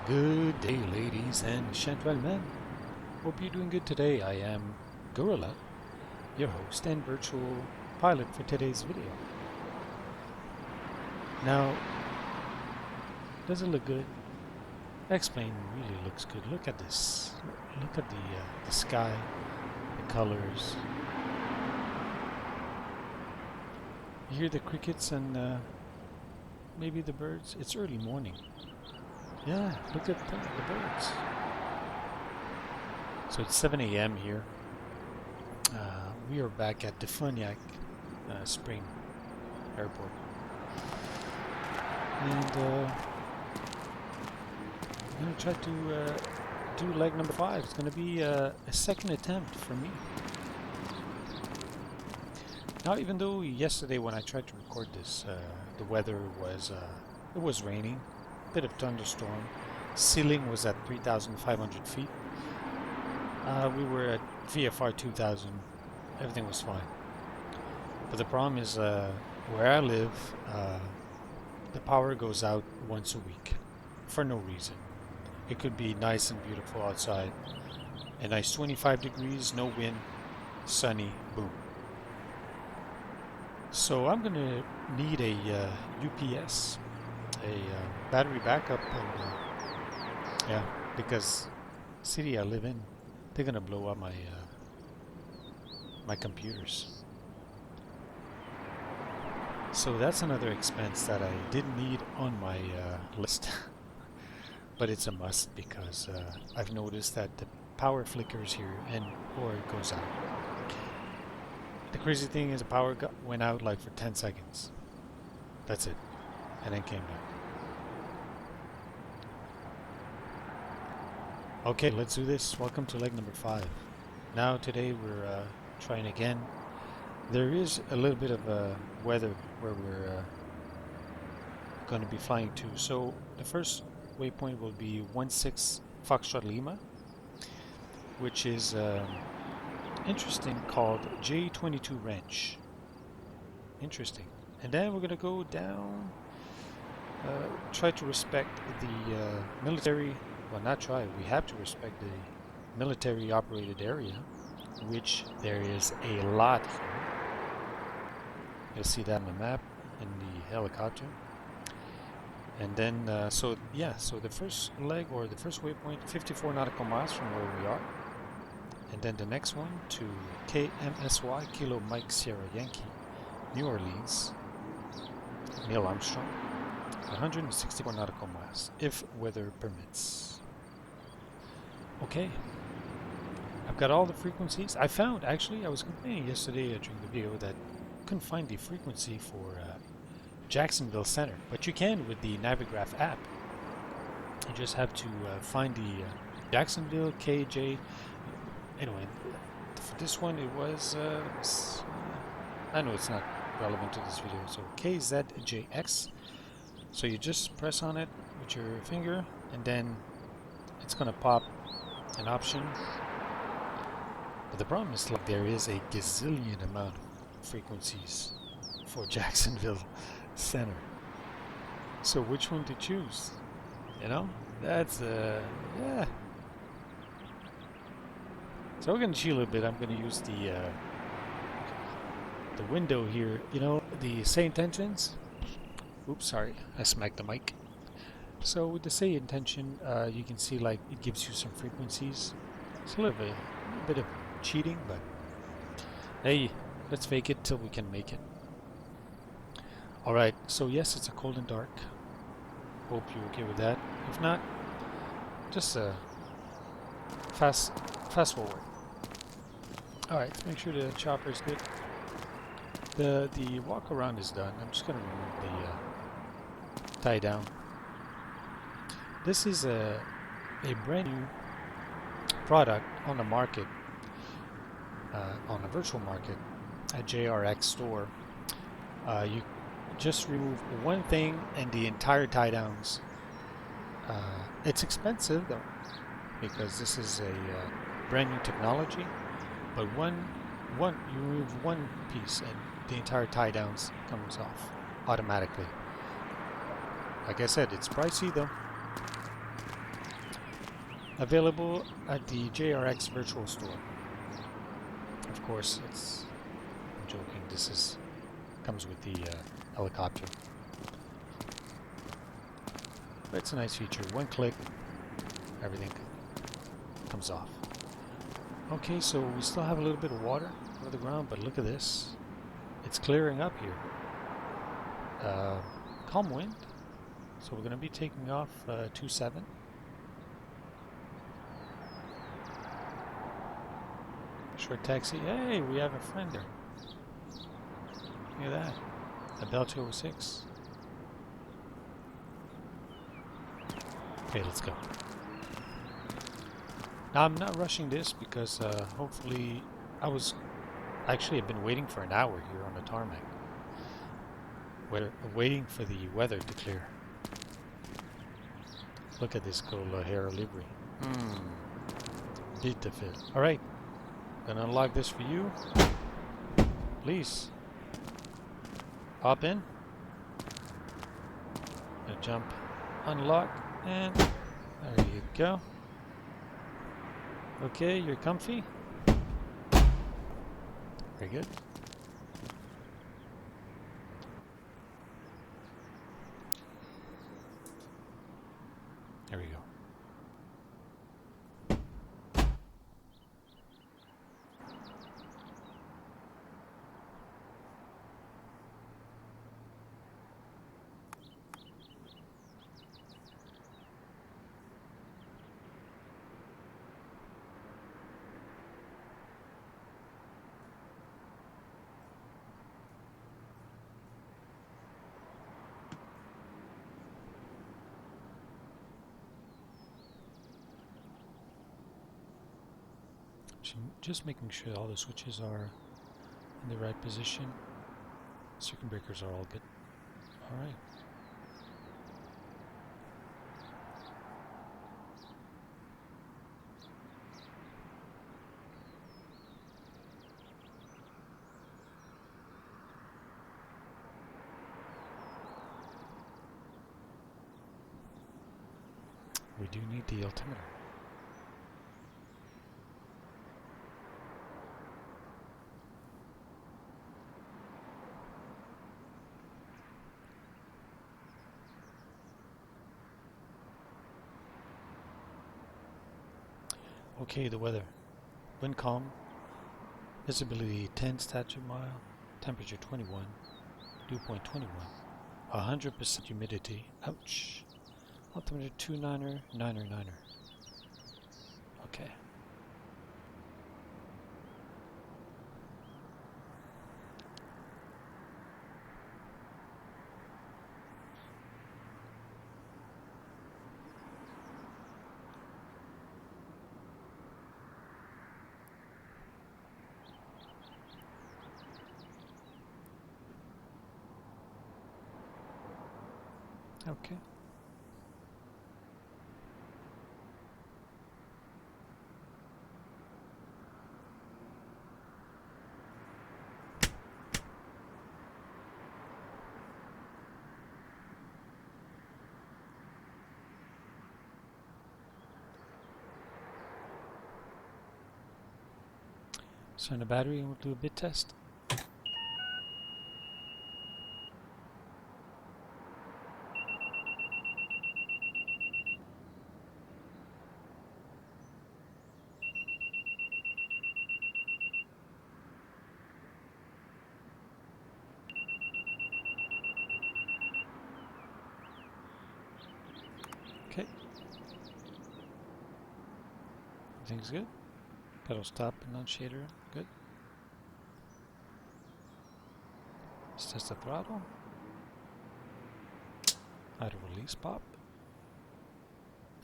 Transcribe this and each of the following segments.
Good day, ladies and gentlemen. Hope you're doing good today. I am Gorilla, your host and virtual pilot for today's video. Now, does it look good? X-Plane really looks good. Look at this. Look at the sky, the colors. You hear the crickets and maybe the birds. It's early morning. Yeah, look at the birds. So it's 7 a.m. here. We are back at Defuniak Springs Airport. And I'm going to try to do leg number 5. It's going to be a second attempt for me. Now, even though yesterday when I tried to record this, the weather was, it was raining. Bit of thunderstorm. Ceiling was at 3,500 feet. We were at VFR 2000. Everything was fine. But the problem is where I live, the power goes out once a week for no reason. It could be nice and beautiful outside. A nice 25 degrees, no wind, sunny, boom. So I'm going to need a UPS. A battery backup, and yeah, because the city I live in, they're gonna blow up my computers. So that's another expense that I didn't need on my list, but it's a must because I've noticed that the power flickers here or it goes out. The crazy thing is the power went out like for 10 seconds. That's it. And then came back. Okay, let's do this. Welcome to leg number 5. Now today we're trying again. There is a little bit of weather where we're going to be flying to. So the first waypoint will be 16 Foxtrot Lima, which is interesting, called J22 Ranch. Interesting. And then we're going to go down. Try to respect the military, well not try, we have to respect the military operated area, which there is a lot here. You'll see that on the map in the helicopter. And then, so the first leg or the first waypoint, 54 nautical miles from where we are. And then the next one to KMSY, Kilo Mike Sierra Yankee, New Orleans, Neil Armstrong. 164 nautical miles, if weather permits. Okay, I've got all the frequencies. I found, actually, I was complaining yesterday during the video that I couldn't find the frequency for Jacksonville Center, but you can with the Navigraph app. You just have to find the Jacksonville KJ. Anyway, for this one it was, I know it's not relevant to this video, so KZJX. So you just press on it with your finger and then it's going to pop an option. But the problem is like there is a gazillion amount of frequencies for Jacksonville Center. So which one to choose? You know? That's yeah. So we're going to cheat a little bit. I'm going to use the window here. You know, the say intentions. Oops, sorry, I smacked the mic. So with the say intention, you can see like it gives you some frequencies. It's a little bit of cheating, but hey, let's fake it till we can make it. Alright, so yes, it's a cold and dark. Hope you're okay with that. If not, just fast forward. Alright, let's make sure the chopper is good. The walk around is done. I'm just going to remove the tie down. This is a brand new product on the market, on a virtual market at JRX store. You just remove one thing and the entire tie downs. It's expensive though, because this is a brand new technology, but you remove one piece and the entire tie downs comes off automatically. Like I said, it's pricey though. Available at the JRX virtual store. Of course, I'm joking. This comes with the helicopter. But it's a nice feature. One click, everything comes off. Okay, so we still have a little bit of water under the ground, but look at this. It's clearing up here. Calm wind. So we're going to be taking off 2-7. Short taxi. Hey, we have a friend there. Look at that. A Bell 206. Okay, let's go. Now I'm not rushing this because hopefully I've been waiting for an hour here on the tarmac. We're waiting for the weather to clear. Look at this cool hair livery. Beautiful. Alright, gonna unlock this for you. Please. Hop in. Gonna jump, unlock, and there you go. Okay, you're comfy. Very good. There we go. Just making sure all the switches are in the right position. Circuit breakers are all good. Alright. We do need the altimeter. Okay, the weather. Wind calm. Visibility 10 statute mile. Temperature 21. Dew point 21. 100% humidity. Ouch. Altimeter 29er, 9er, 9er. Okay. Okay. So in the battery, we'll do a bit test. Okay. Everything's good. Pedal stop and non-shader. Good. Let's test the throttle. Idle release pop.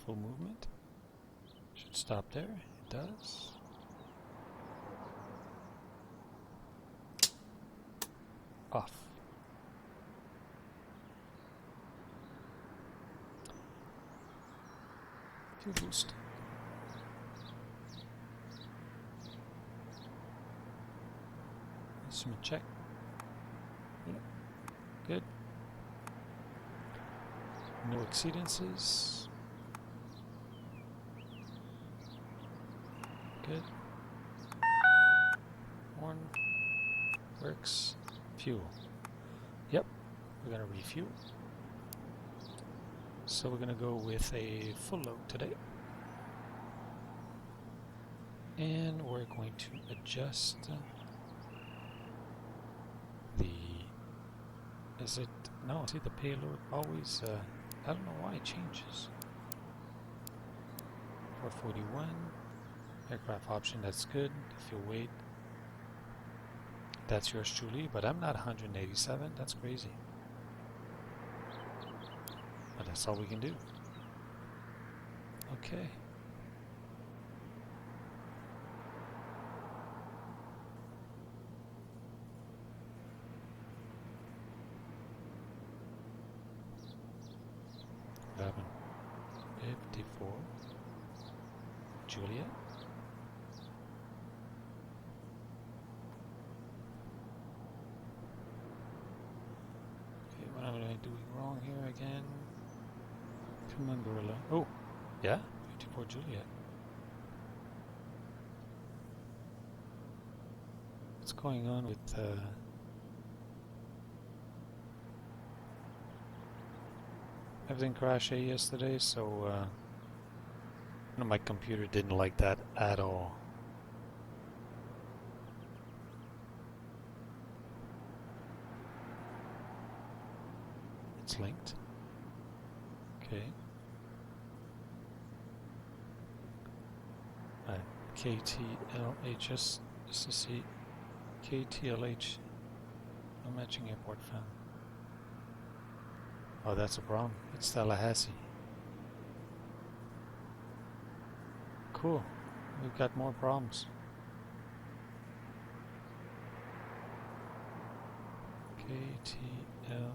Full movement. Should stop there. It does. Off. Fuel boost. Instrument check. Yeah. Good. No exceedances. Good. Horn. Works. Fuel. Yep. We're gonna refuel. So we're gonna go with a full load today. And we're going to adjust the, is it, no, see the payload always, I don't know why it changes. 441, aircraft option, that's good, fuel weight, that's yours truly, but I'm not 187, that's crazy. But that's all we can do. Okay. Eleven 54 Juliet. Okay, what am I doing wrong here again? Come on, Gorilla. Oh, yeah, 54 Juliet. What's going on with everything crashed yesterday, so my computer didn't like that at all. It's linked. Okay. KTLHS, just to see. KTLH, no matching airport found. Oh, that's a problem. It's Tallahassee. Cool. We've got more problems. KTLH.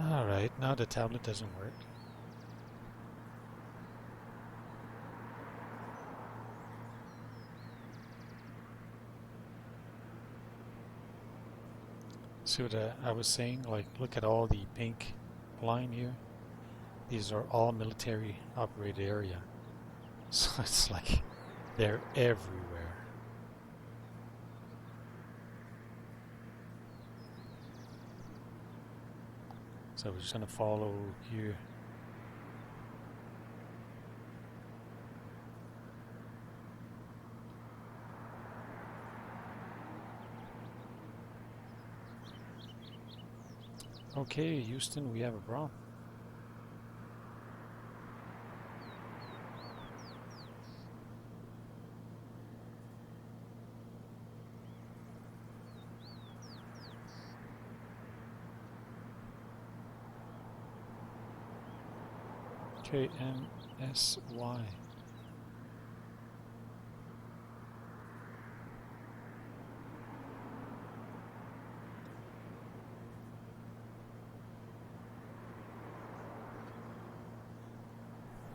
Alright, now the tablet doesn't work. See what I was saying? Like, look at all the pink line here. These are all military operated area. So it's like they're everywhere. So we're just gonna follow here. Okay, Houston, we have a problem. KMSY.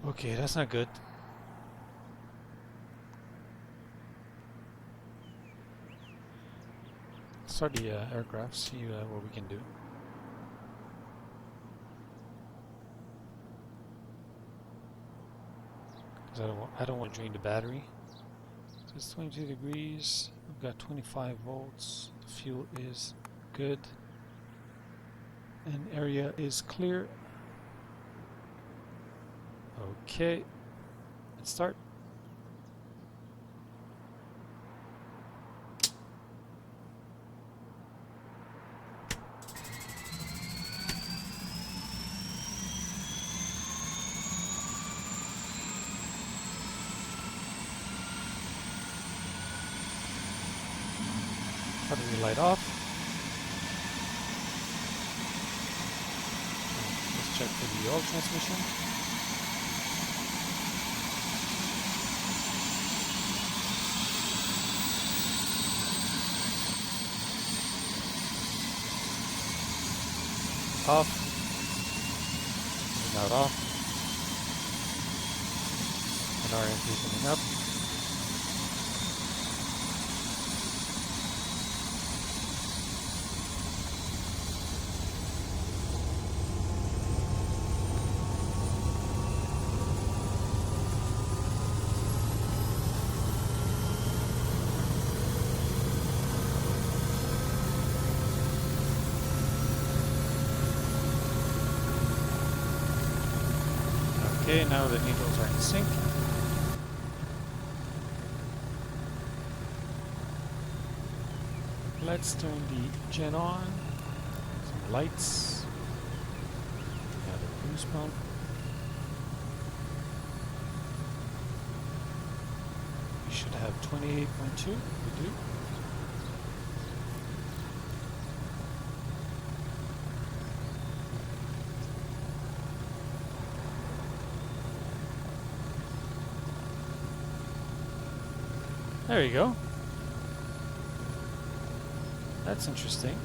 Okay, that's not good. Start the aircraft, see what we can do. Because I don't want to drain the battery. So it's 22 degrees. We've got 25 volts. The fuel is good. And area is clear. Okay, let's start. Battery light off. Let's check for the oil transmission. Off. Not off. And RMP coming up. Okay, now the needles are in sync. Let's turn the gen on. Some lights. Another boost pump. We should have 28.2. We do. There you go. That's interesting.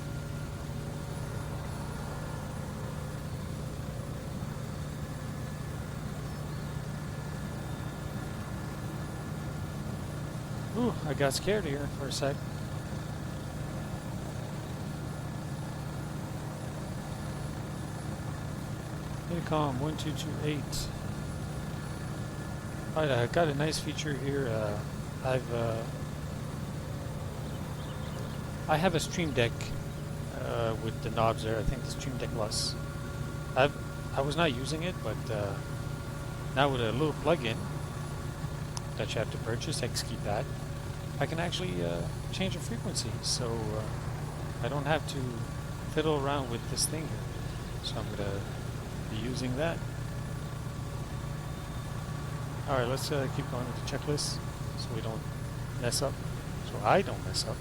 Ooh, I got scared here for a sec. Intercom 1228. Alright, I got a nice feature here. I have a Stream Deck with the knobs there. I think the Stream Deck Plus. I was not using it, but now with a little plug-in that you have to purchase, X-KeyPad, I can actually change the frequency, so I don't have to fiddle around with this thing here. So I'm gonna be using that. All right, let's keep going with the checklist so we don't mess up. So I don't mess up.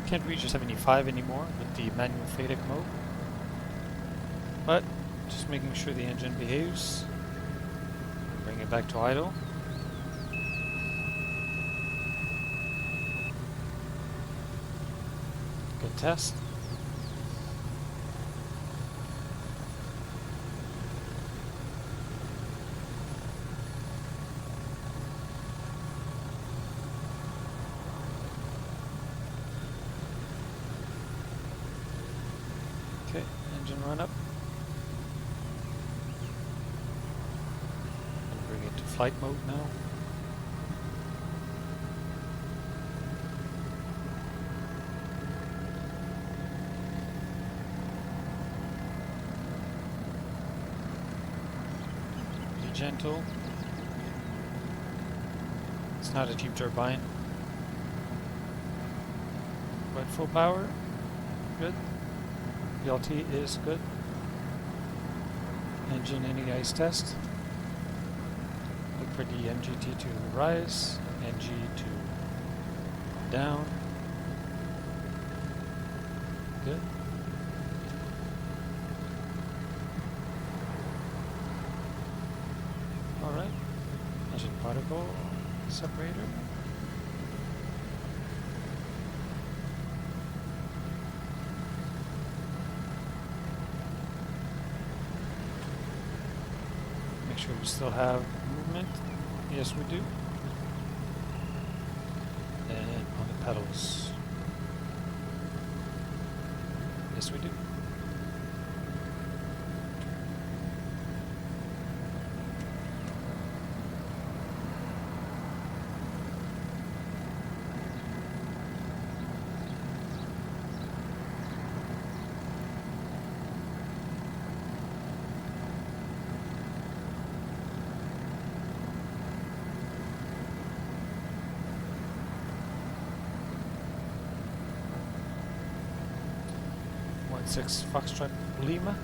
Can't reach a 75 anymore with the manual FADEC mode, but just making sure the engine behaves. Bring it back to idle. Good test. Okay, engine run up. And bring it to flight mode now. Be gentle. It's not a cheap turbine. But full power, good. BLT is good. Engine any ice test. Look for the MGT to rise, NG to down. Good. Alright. Engine particle separator. Make sure we still have movement. Yes, we do. And on the pedals. Yes, we do. Six Foxtrot Lima.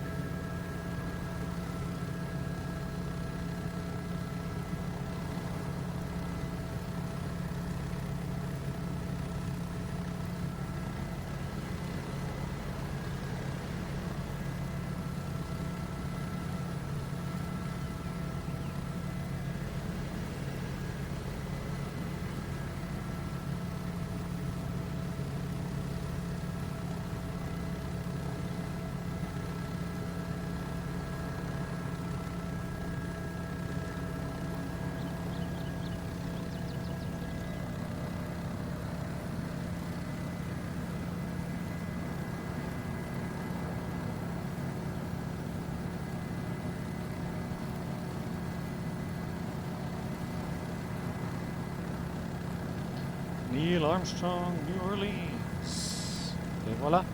Neil Armstrong, New Orleans. Et voila.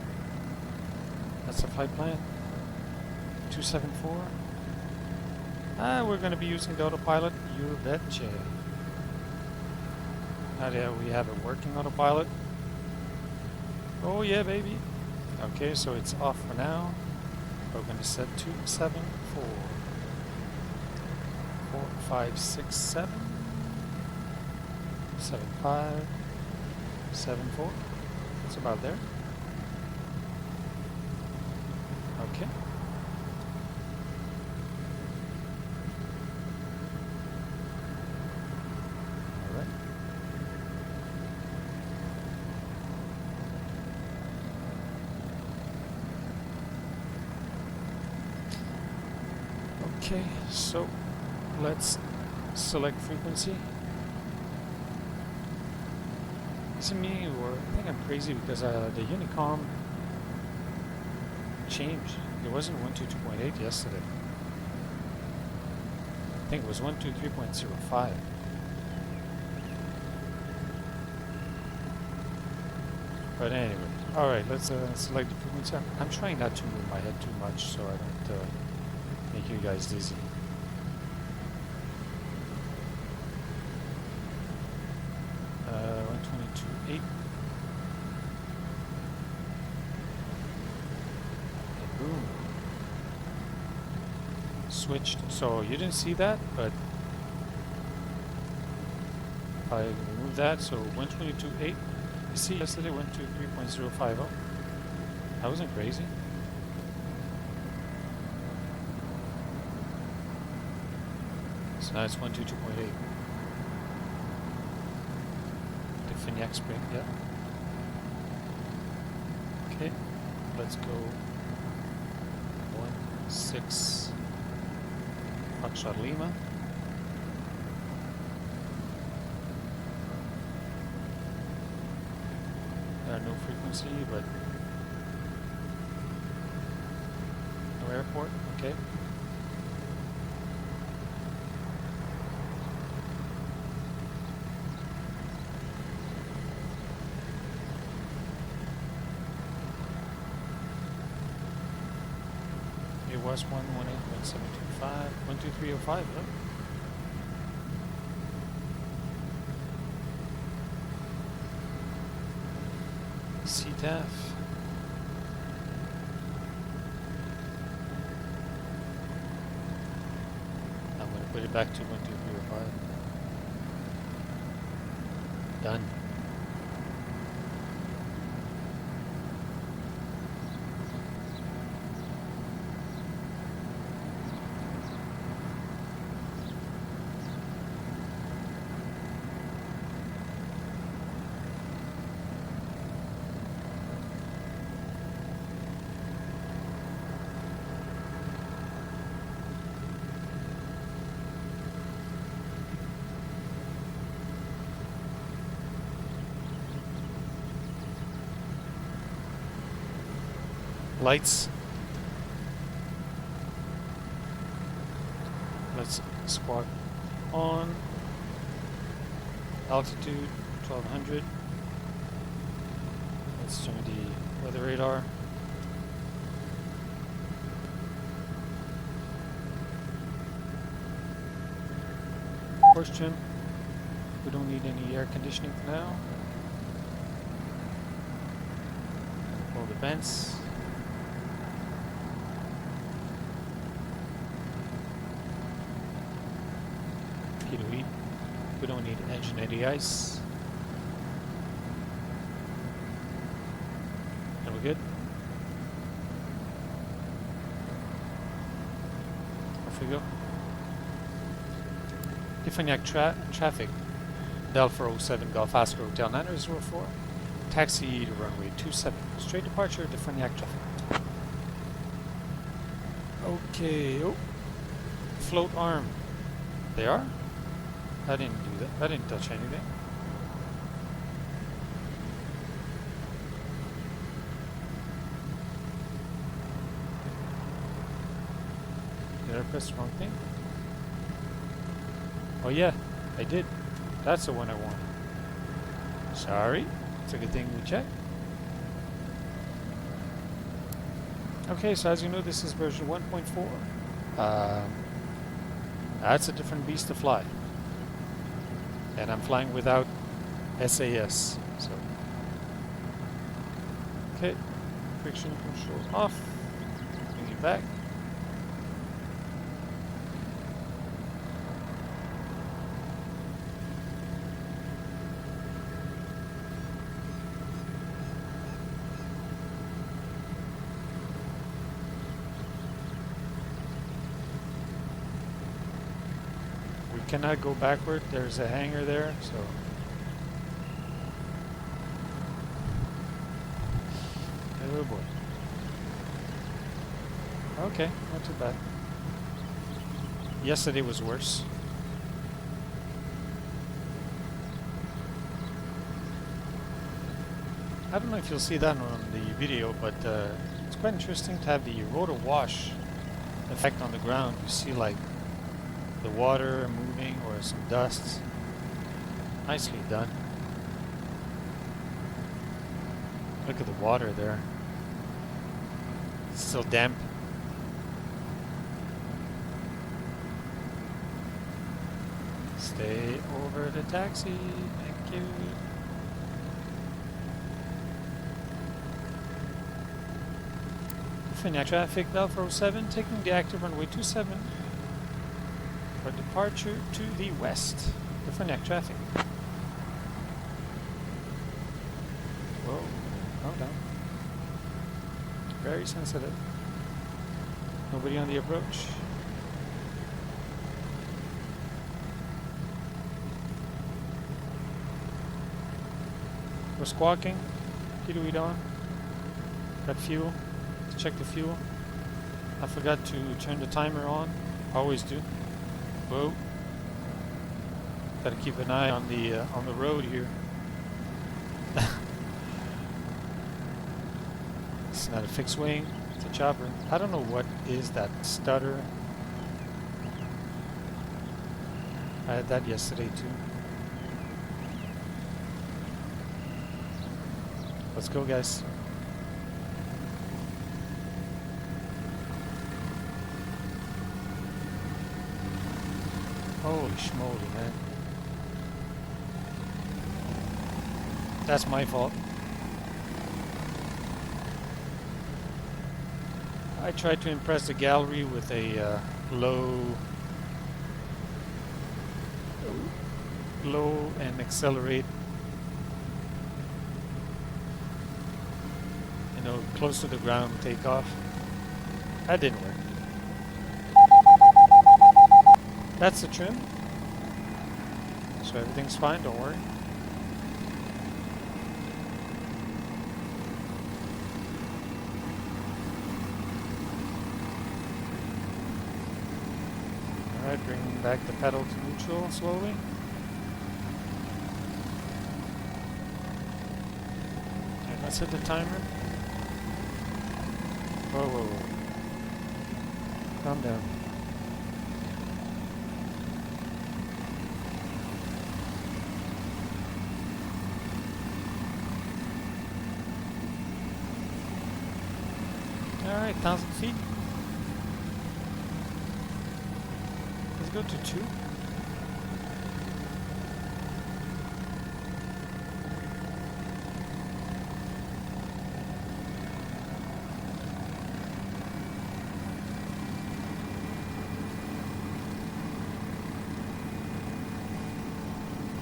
That's the flight plan. 274. We're going to be using the autopilot. You betcha. Now that we have a working autopilot. Oh yeah, baby. Okay, so it's off for now. We're going to set 274. 4, 5, 6, 7. 7, 5. 7, 4. It's about there. Okay. All right. Okay, so let's select frequency. Is it me, or I think I'm crazy because the Unicom changed. It wasn't 122.8 yesterday. I think it was 123.05. But anyway, all right. Let's select the frequency. I'm trying not to move my head too much so I don't make you guys dizzy. .8. And boom. Switched. So you didn't see that, but I removed that. So 122.8. You see, yesterday went to 3.050. That wasn't crazy. So now it's 122.8. Defuniak Springs, yeah. Okay, let's go 16 Foxtrot Lima. No frequency, but no airport, okay. It was 118.725, 123.05, look. CTAF. I'm going to put it back to 123.05. Done. Lights. Let's squawk on. Altitude 1200. Let's turn the weather radar. Course trim. We don't need any air conditioning for now. Pull the vents. Kilo heat. We don't need engine anti-ice. And we're good. Off we go. Defuniak traffic. Bell 407 Golf Oscar Hotel 9004. Taxi to runway 27. Straight departure, Defuniak traffic. Okay. Oh. Float arm. They are? I didn't do that. I didn't touch anything. Did I press the wrong thing? Oh yeah, I did. That's the one I wanted. Sorry, it's a good thing we checked. Okay, so as you know, this is version 1.4. That's a different beast to fly. And I'm flying without SAS. So, okay, friction control off. Bring it back. Cannot go backward. There's a hangar there, so oh boy. Okay, not too bad. Yesterday was worse. I don't know if you'll see that on the video, but it's quite interesting to have the rotor wash effect on the ground. You see like the water moving or some dust. Nicely done. Look at the water there. It's still damp. Stay over the taxi. Thank you. Defuniak traffic Bell 407 taking the active runway 27. For departure to the west. Defuniak traffic. Whoa, calm down. Very sensitive. Nobody on the approach. We're squawking. Kiloid on. Got fuel. Let's check the fuel. I forgot to turn the timer on. Always do. Whoa. Gotta keep an eye on the road here. It's not a fixed wing, it's a chopper. I don't know what is that stutter. I had that yesterday too. Let's go, guys. Holy schmoly, man. That's my fault. I tried to impress the gallery with a low and accelerate. You know, close to the ground takeoff. That didn't work. That's the trim. So everything's fine, don't worry. Alright, bring back the pedal to neutral slowly. Okay, let's hit the timer. Whoa, whoa, whoa. Calm down. Alright, 1,000 feet. Let's go to 2.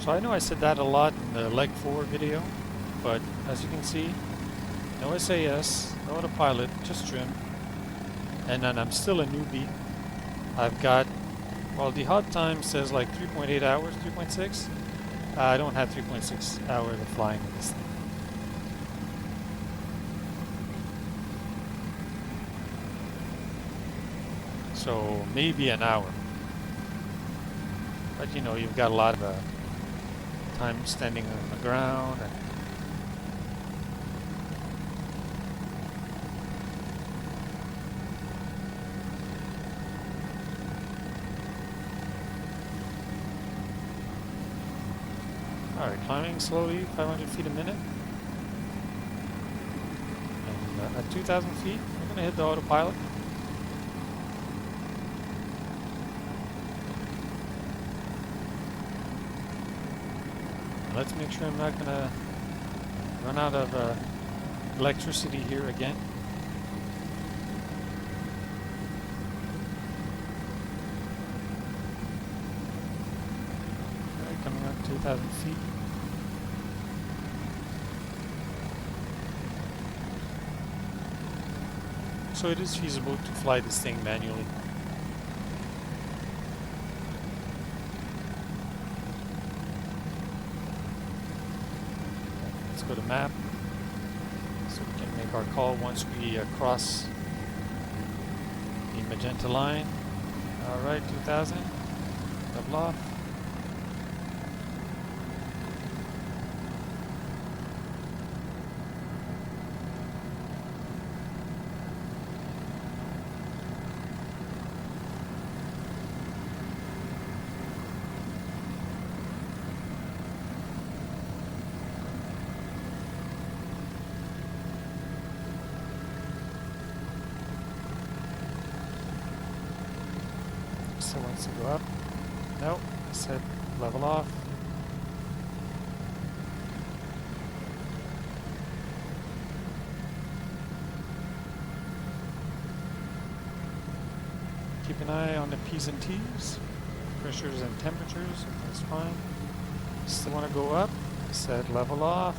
So I know I said that a lot in the leg 4 video, but as you can see, no SAS, no autopilot, just trim. And then I'm still a newbie. I've got, well, the hot time says like 3.8 hours, 3.6. I don't have 3.6 hours of flying with this thing. So maybe an hour. But you know, you've got a lot of time standing on the ground. And Alright, climbing slowly, 500 feet a minute. And at 2,000 feet, we're going to hit the autopilot. And let's make sure I'm not going to run out of electricity here again. Alright, coming up 2,000 feet. So it is feasible to fly this thing manually. Let's go to map so we can make our call once we cross the magenta line. Alright, 2,000. Level off. So wants to go up. Nope. Set level off. Keep an eye on the P's and T's, pressures and temperatures. That's fine. Still want to go up. Set level off.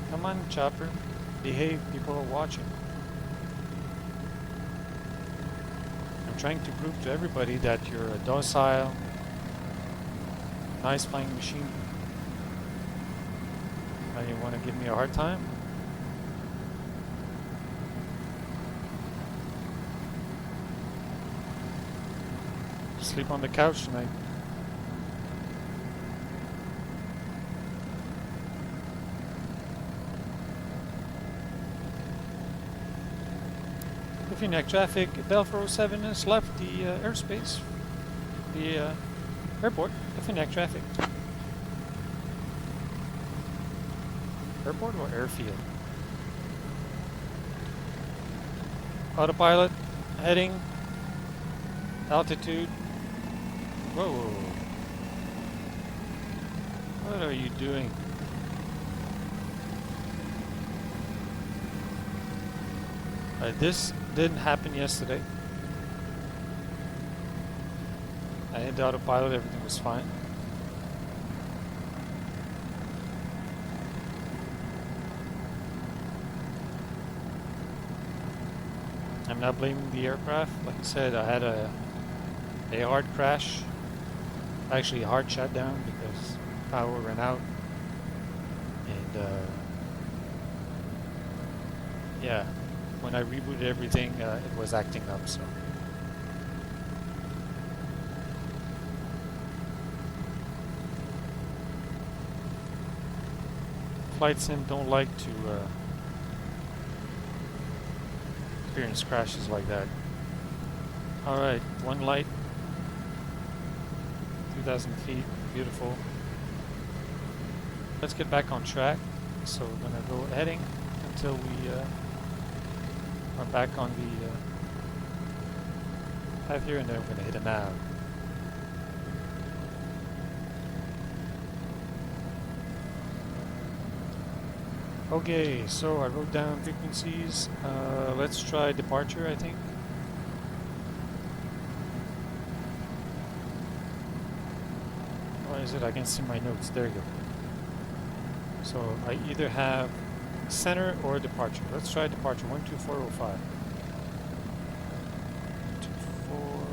Come on, chopper. Behave. People are watching. Trying to prove to everybody that you're a docile, nice flying machine. Now you want to give me a hard time? Sleep on the couch tonight. Defuniak traffic, Bell 407 has left the airspace, the airport. Defuniak traffic. Airport or airfield? Autopilot, heading, altitude. Whoa. What are you doing? This didn't happen yesterday. I hit the autopilot, everything was fine. I'm not blaming the aircraft. Like I said, I had a hard crash. Actually a hard shutdown because power ran out. And yeah. When I rebooted everything, it was acting up, so. Flight sim don't like to experience crashes like that. Alright, one light. 2,000 feet, beautiful. Let's get back on track. So we're gonna go heading until we are back on the path here, and then we're going to hit a nav. Okay, so I wrote down frequencies. Let's try departure, I think. Why is it I can see my notes? There you go. So I either have center or departure. Let's try departure. 12405. 124.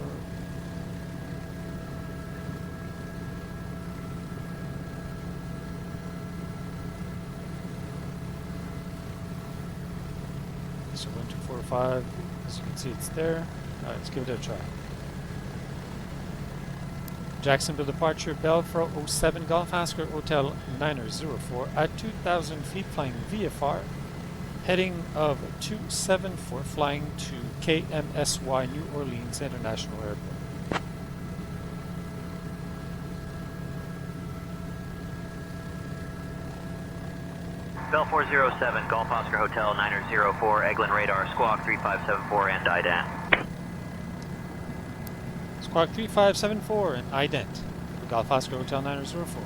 So 12405. As you can see, it's there. All right, let's give it a try. Jacksonville departure, Bell 407 Golf Oscar Hotel 904 at 2,000 feet, flying VFR, heading of 274, flying to KMSY New Orleans International Airport. Bell 407, Golf Oscar Hotel 904, Eglin Radar, Squawk 3574 and ident. Squawk 3574 and ident for Golf Oscar Hotel 904.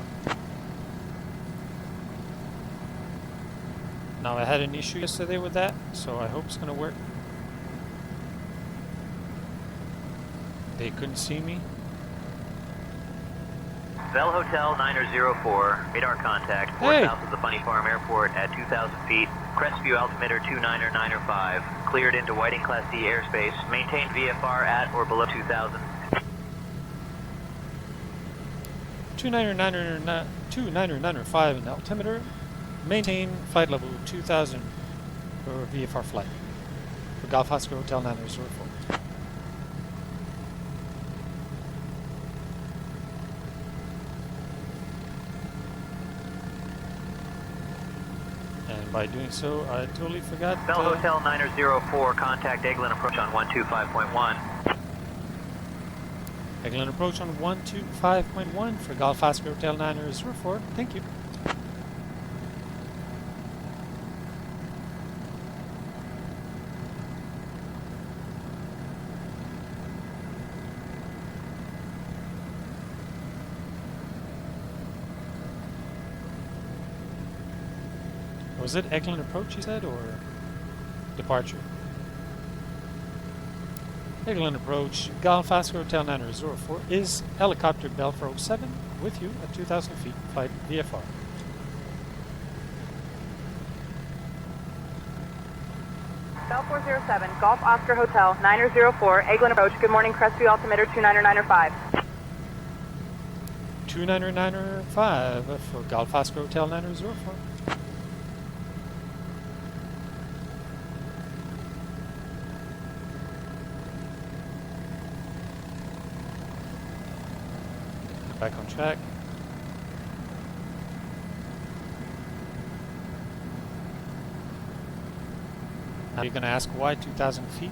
Now I had an issue yesterday with that, so I hope it's going to work. They couldn't see me. Bell Hotel 904, radar contact, 4 south of the Funny Farm Airport at 2,000 feet, Crestview altimeter 29905, cleared into Whiting Class D airspace, maintained VFR at or below 2,000. 29905 in altimeter, maintain flight level 2000 for VFR flight for Golf Oscar Hotel 904. By doing so, I totally forgot. Bell Hotel 904, contact Eglin approach on 125.1. Eglin approach on 125.1 for Golf Oscar Hotel 904. Thank you. Was it Eglin approach, you said, or departure? Eglin approach, Golf Oscar Hotel 904 is helicopter Bell 407 with you at 2,000 feet, flight VFR. Bell 407, Golf Oscar Hotel 904, Eglin approach, good morning, Crestview altimeter 29905. 29905 for Golf Oscar Hotel 904. Back on track. Now you're going to ask why 2,000 feet?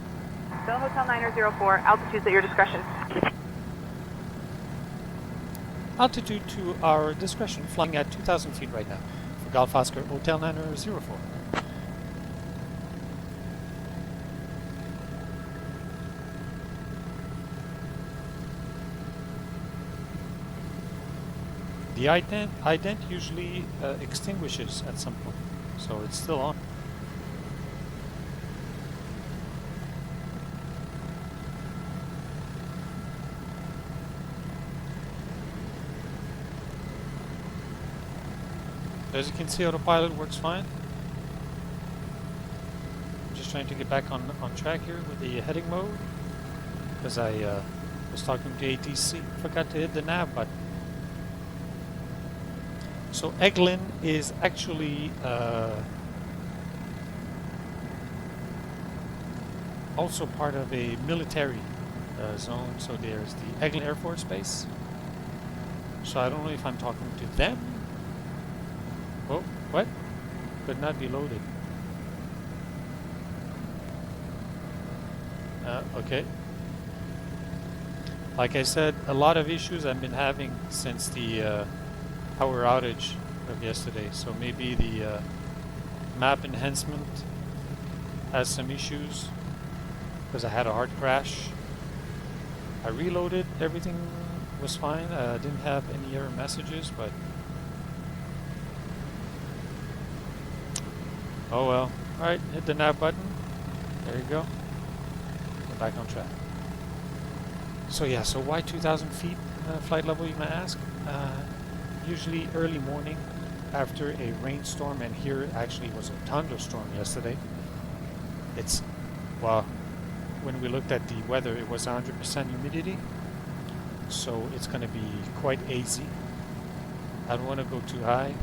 Bell Hotel 904, altitudes at your discretion. Altitude to our discretion, flying at 2,000 feet right now for Golf Oscar Hotel 904. The ident usually extinguishes at some point, so it's still on. As you can see, autopilot works fine. I'm just trying to get back on track here with the heading mode, because I was talking to ATC, forgot to hit the nav button. So Eglin is actually also part of a military zone. So there's the Eglin Air Force Base. So I don't know if I'm talking to them. Oh, what? Could not be loaded. Okay. Like I said, a lot of issues I've been having since the power outage of yesterday, so maybe the map enhancement has some issues because I had a hard crash. I reloaded, everything was fine. I didn't have any error messages, but oh well. Alright, hit the nav button. There you go. We're back on track. So yeah, so why 2,000 feet flight level, you might ask? Usually early morning after a rainstorm, and here actually was a thunderstorm yesterday. It's, well, when we looked at the weather, it was 100% humidity, so it's going to be quite hazy. I don't want to go too high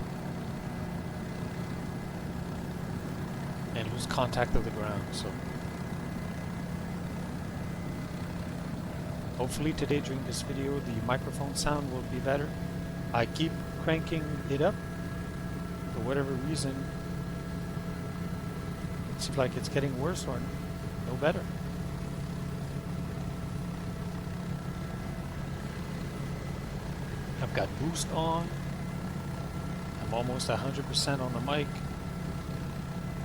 and lose contact of the ground, so hopefully today during this video the microphone sound will be better. I keep cranking it up. For whatever reason, it seems like it's getting worse or no better. I've got boost on. I'm almost 100% on the mic.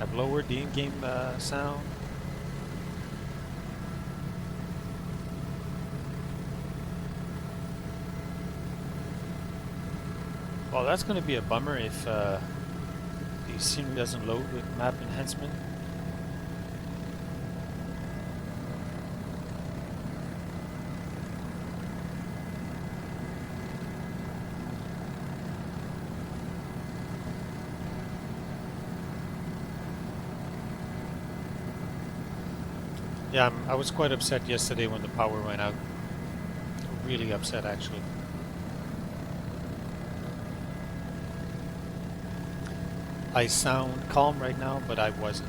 I've lowered the in-game sound. Well, that's going to be a bummer if the scenery doesn't load with map enhancement. Yeah, I was quite upset yesterday when the power went out. Really upset, actually. I sound calm right now, but I wasn't.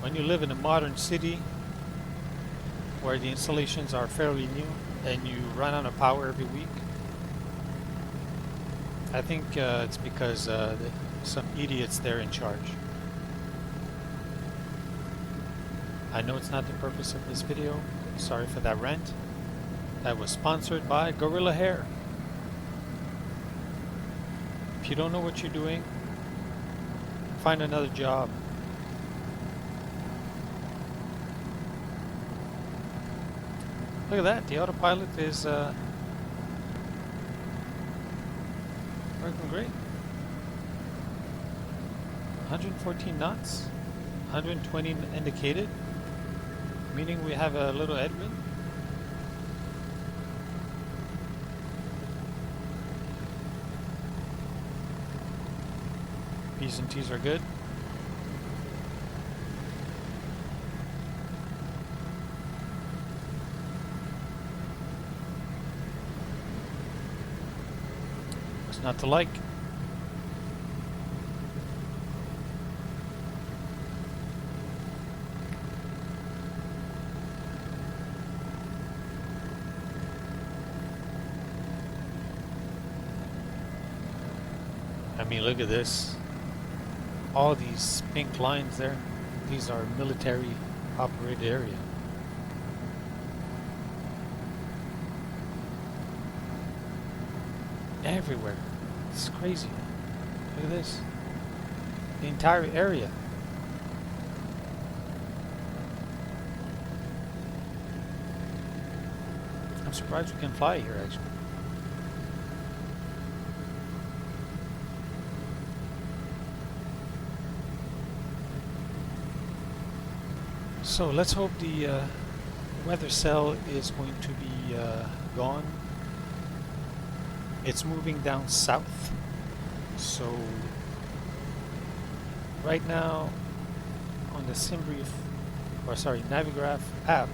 When you live in a modern city where the installations are fairly new and you run out of power every week, I think it's because some idiots there in charge. I know it's not the purpose of this video. Sorry for that rant. That was sponsored by Gorilla Hair. If you don't know what you're doing, find another job. Look at that, the autopilot is working great. 114 knots, 120 indicated, meaning we have a little headwind. P's and T's are good. What's not to like? I mean, look at this. All these pink lines there, these are military operated area. Everywhere. It's crazy. Look at this. The entire area. I'm surprised we can fly here, actually. So let's hope the weather cell is going to be gone. It's moving down south. So right now on the SimBrief, or sorry, Navigraph app,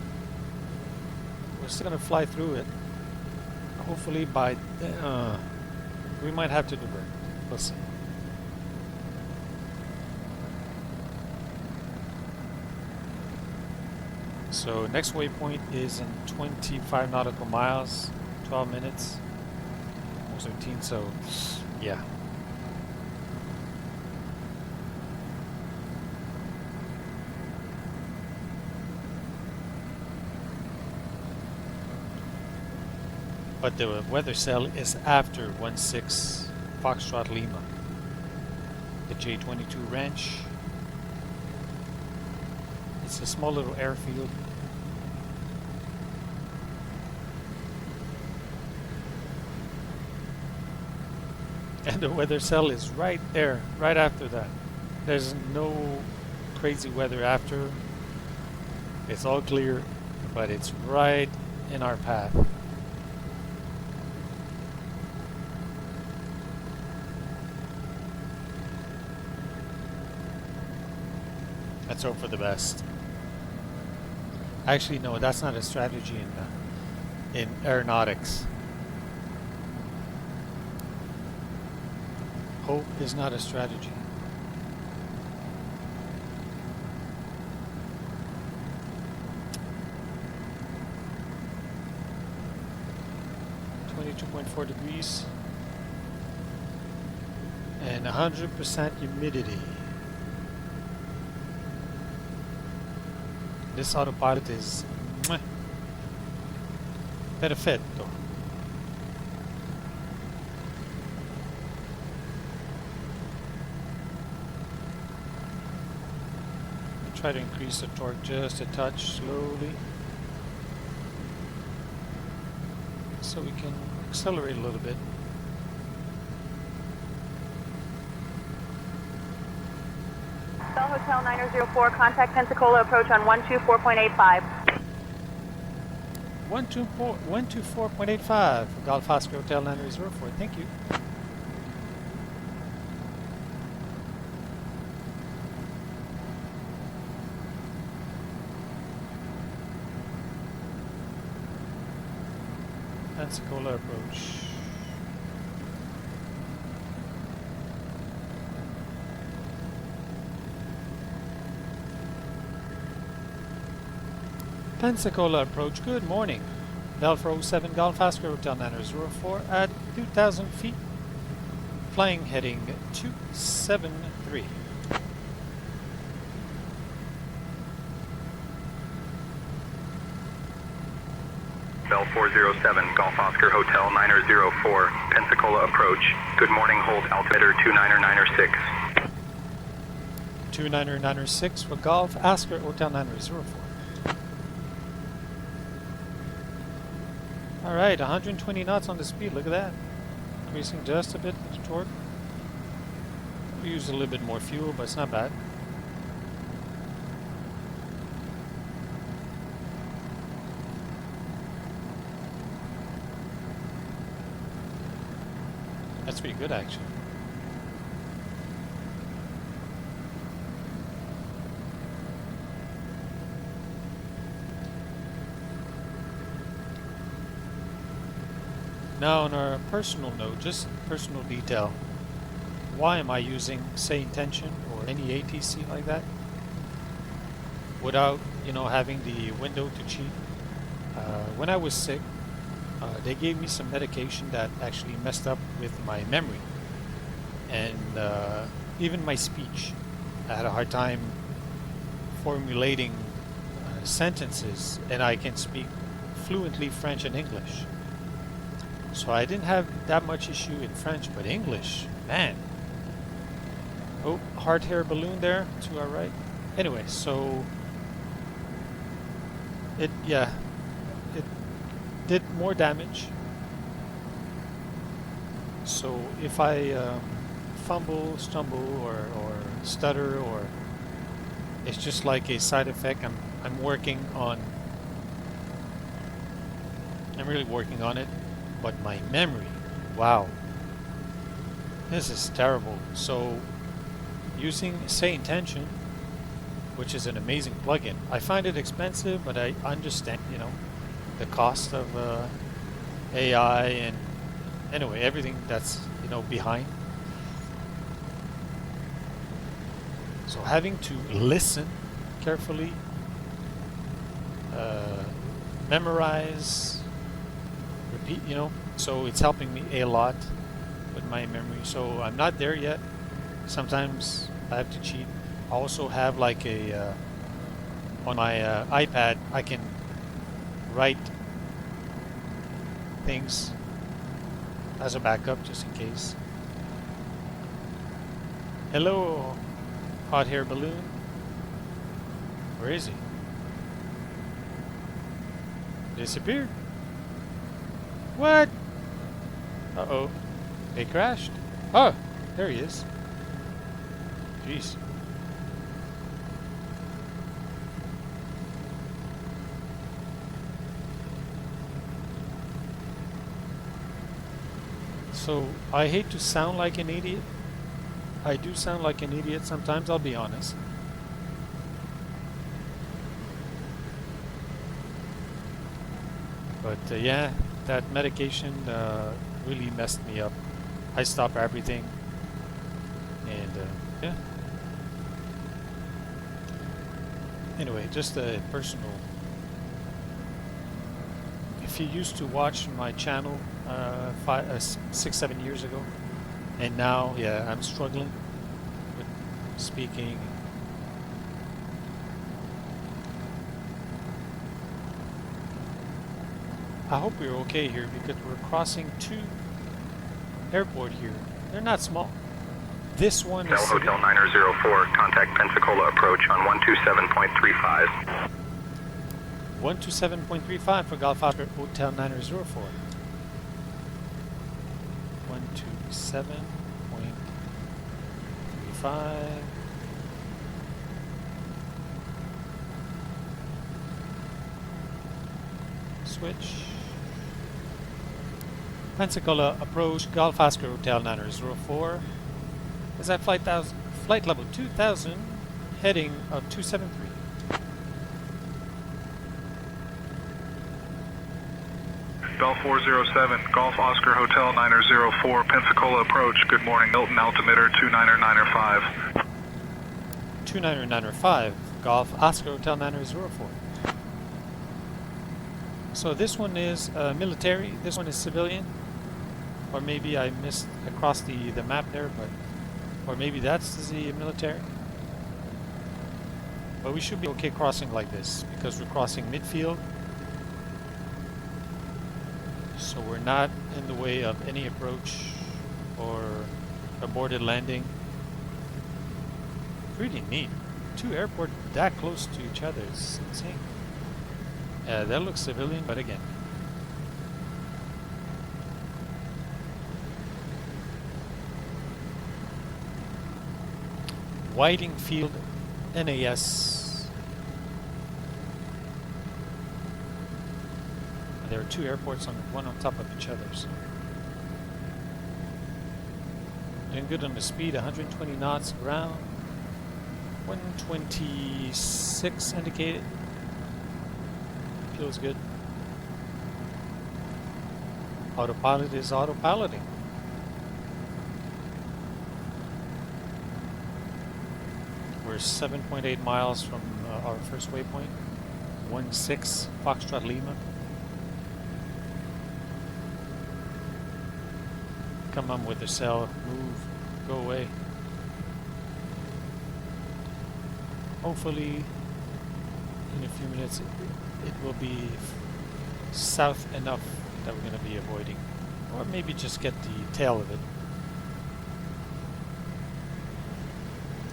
we're still gonna fly through it. Hopefully by we might have to divert. We'll see. So next waypoint is in 25 nautical miles, 12 minutes, almost 13, so yeah. But the weather cell is after 16 Foxtrot Lima. The J22 Ranch. It's a small little airfield. And the weather cell is right there, right after that. There's no crazy weather after. It's all clear, but it's right in our path. Let's hope for the best. Actually, no, that's not a strategy in aeronautics. Hope is not a strategy. .4 degrees and 100% humidity. This autopilot is perfetto. Try to increase the torque just a touch slowly so we can accelerate a little bit. Bell Hotel 9004, contact Pensacola approach on 124.85. 124.85 for Golf Oscar Hotel 9004. Thank you. Pensacola approach. Pensacola approach, good morning. Belfra 07 Golf Oscar Hotel 9004 at 2,000 feet. Flying heading 273. Bell 407 Golf Oscar Hotel 9004 Pensacola approach. Good morning, hold altimeter 29906. 29906 for Golf Oscar Hotel 9004. Alright, 120 knots on the speed, look at that. Increasing just a bit with the torque. We use a little bit more fuel, but it's not bad. That's pretty good, actually. Now, on a personal note, just personal detail, why am I using, say, Intention or any ATC like that without, you know, having the window to cheat? When I was sick, they gave me some medication that actually messed up with my memory and even my speech. I had a hard time formulating sentences, and I can speak fluently French and English. So I didn't have that much issue in French, but English, man. Oh, hard hair balloon there to our right. Anyway, so it did more damage. So if I fumble, stumble, or stutter, or it's just like a side effect. I'm working on. I'm really working on it. But my memory, wow, this is terrible. So using Say Intention, which is an amazing plugin, I find it expensive, but I understand, you know, the cost of AI and anyway everything that's, you know, behind. So having to listen carefully, memorize, repeat, you know, so it's helping me a lot with my memory. So I'm not there yet. Sometimes I have to cheat. I also have like a on my iPad I can write things as a backup just in case. Hello, hot air balloon. Where is he? Disappeared. What? Uh-oh. They crashed. Oh, there he is. Jeez. So, I hate to sound like an idiot. I do sound like an idiot sometimes, I'll be honest. But yeah, that medication really messed me up. I stopped everything, and yeah. Anyway, just a personal. If you used to watch my channel 6-7 years ago, and now, yeah, I'm struggling with speaking. I hope we're okay here because we're crossing two airport here. They're not small. This one Bell is Hotel 904, contact Pensacola approach on 127.35. 127.35 for Golf Oscar Hotel 904. 127.35. Switch. Pensacola approach Golf Oscar Hotel 904. Is that flight level 2000 heading of 273. Bell 407, Golf Oscar Hotel 904, Pensacola approach. Good morning, Milton altimeter 29905. 29905, Golf Oscar Hotel 904. So this one is military, this one is civilian. Or maybe I missed across the map there, but or maybe that's the military. But we should be okay crossing like this because we're crossing midfield. So we're not in the way of any approach or aborted landing. Pretty neat. Two airports that close to each other is insane. That looks civilian, but again. Whiting Field, NAS. There are two airports, one on top of each other. So. Doing good on the speed, 120 knots ground, 126 indicated. Feels good. Autopilot is autopiloting. We're 7.8 miles from our first waypoint. 16 Foxtrot Lima. Come on with the cell. Move. Go away. Hopefully, in a few minutes, it will be south enough that we're going to be avoiding. Or maybe just get the tail of it.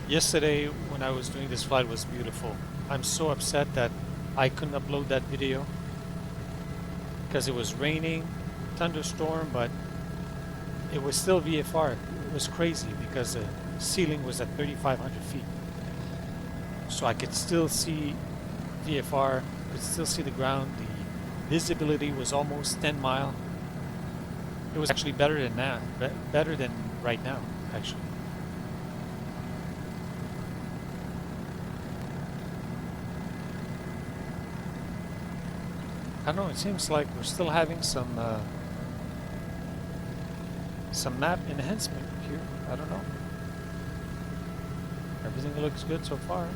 Yesterday, when I was doing this flight, was beautiful. I'm so upset that I couldn't upload that video because it was raining, thunderstorm, but it was still VFR. It was crazy because the ceiling was at 3,500 feet. So I could still see VFR, could still see the ground. The visibility was almost 10 mile. It was actually better than that, better than right now, actually. I don't know, it seems like we're still having some map enhancement here. I don't know. Everything looks good so far.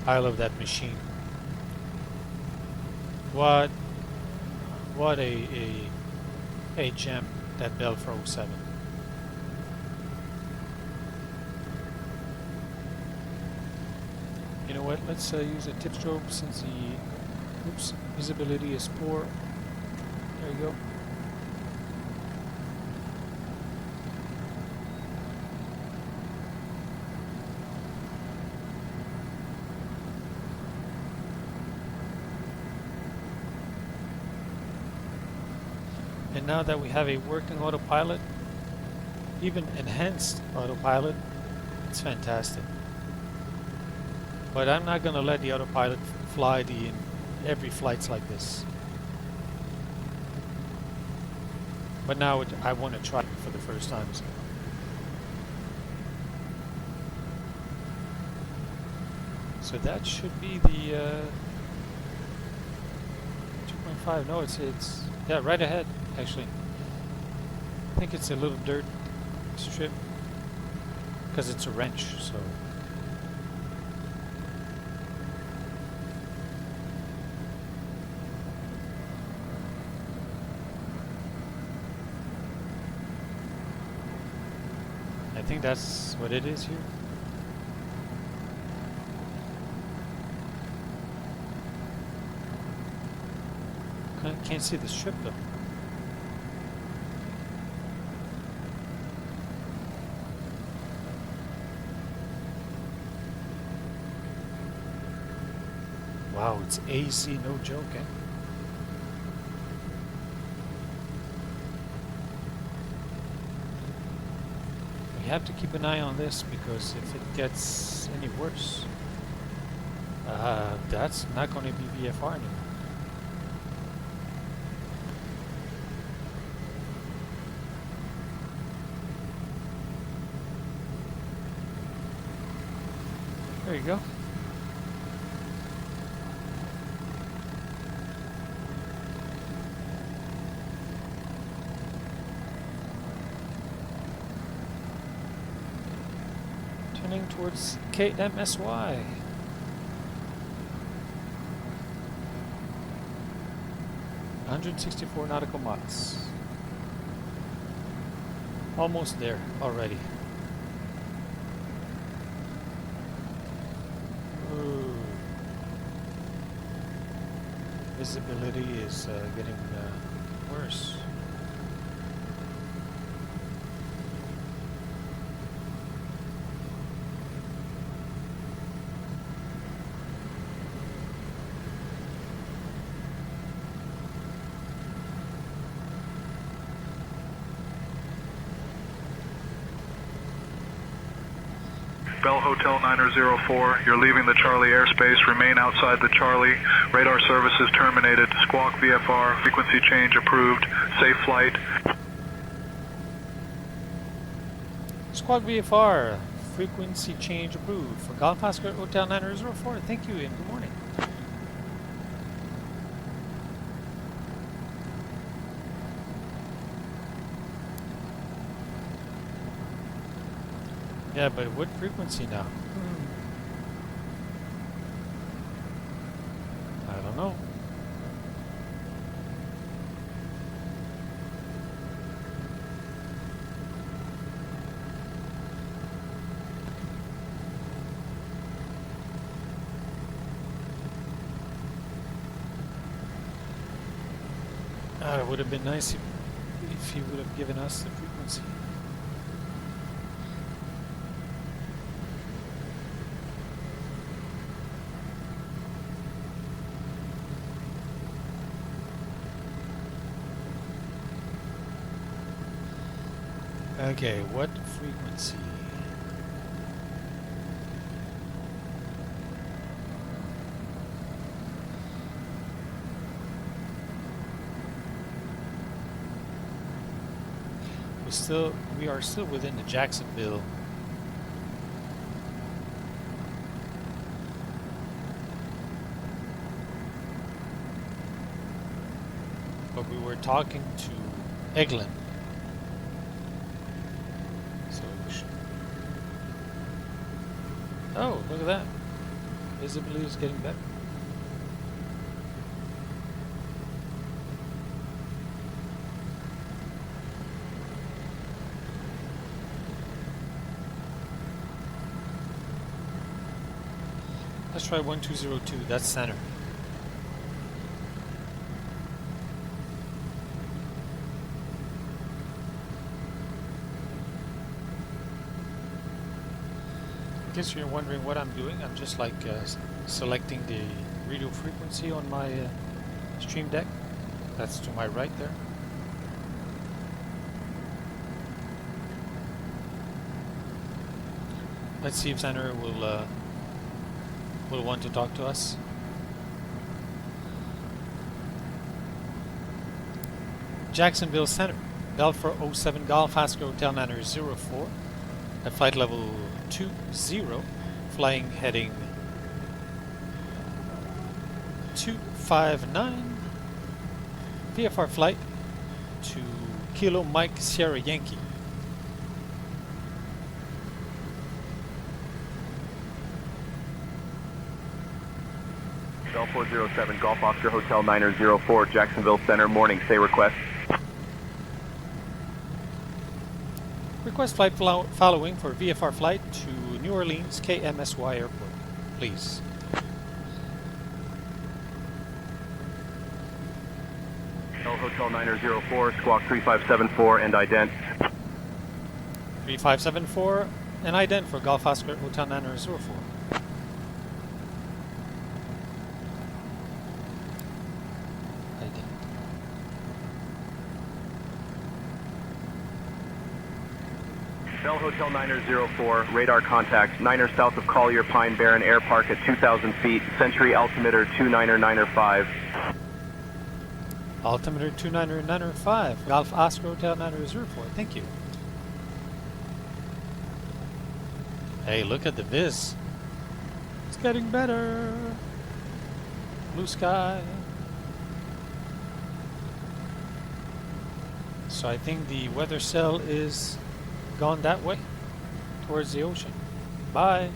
I love that machine. What a gem, that Bell 407. You know what, let's use a tip strobe since the visibility is poor. There you go. And now that we have a working autopilot, even enhanced autopilot, it's fantastic. But I'm not going to let the autopilot fly in every flights like this. But now I want to try it for the first time. So that should be the 2.5. No, it's yeah, right ahead. Actually, I think it's a little dirt strip because it's a wrench, so think that's what it is here. Can't see the strip though. Wow, it's AC, no joke, eh? We have to keep an eye on this because if it gets any worse, that's not going to be VFR anymore. There you go. Turning towards KMSY. $164 nautical miles. Almost there already. Ooh. Visibility is getting worse. Bell Hotel 904, you're leaving the Charlie airspace. Remain outside the Charlie. Radar services terminated. Squawk VFR. Frequency change approved. Safe flight. Squawk VFR. Frequency change approved for Golf Oscar Hotel 904. Thank you and good morning. Yeah, but what frequency now? I don't know. It would have been nice if he would have given us the frequency. Okay, what frequency? We are still within the Jacksonville. But we were talking to Eglin. Oh, look at that. Visibility is getting better. Let's try 1202. That's center. In case you're wondering what I'm doing, I'm just like selecting the radio frequency on my stream deck. That's to my right there. Let's see if center will want to talk to us. Jacksonville Center, Belfort 07 Golf Oscar Hotel 904 at flight level 20, flying heading 259, VFR flight to Kilo Mike Sierra Yankee. Bell 407 Golf Oscar Hotel 904 Jacksonville Center, morning, say request. Request flight following for VFR flight to New Orleans KMSY Airport, please. Bell Hotel 9004, squawk 3574 and ident. 3574 and ident for Golf Oscar Hotel 9004. Bell Hotel 9004, radar contact, 9er south of Collier Pine Barren Air Park at 2,000 feet, Century altimeter 29905. Altimeter 29905, Golf Oscar Hotel 9004, thank you. Hey, look at the viz. It's getting better. Blue sky. So I think the weather cell is gone that way, towards the ocean. Bye.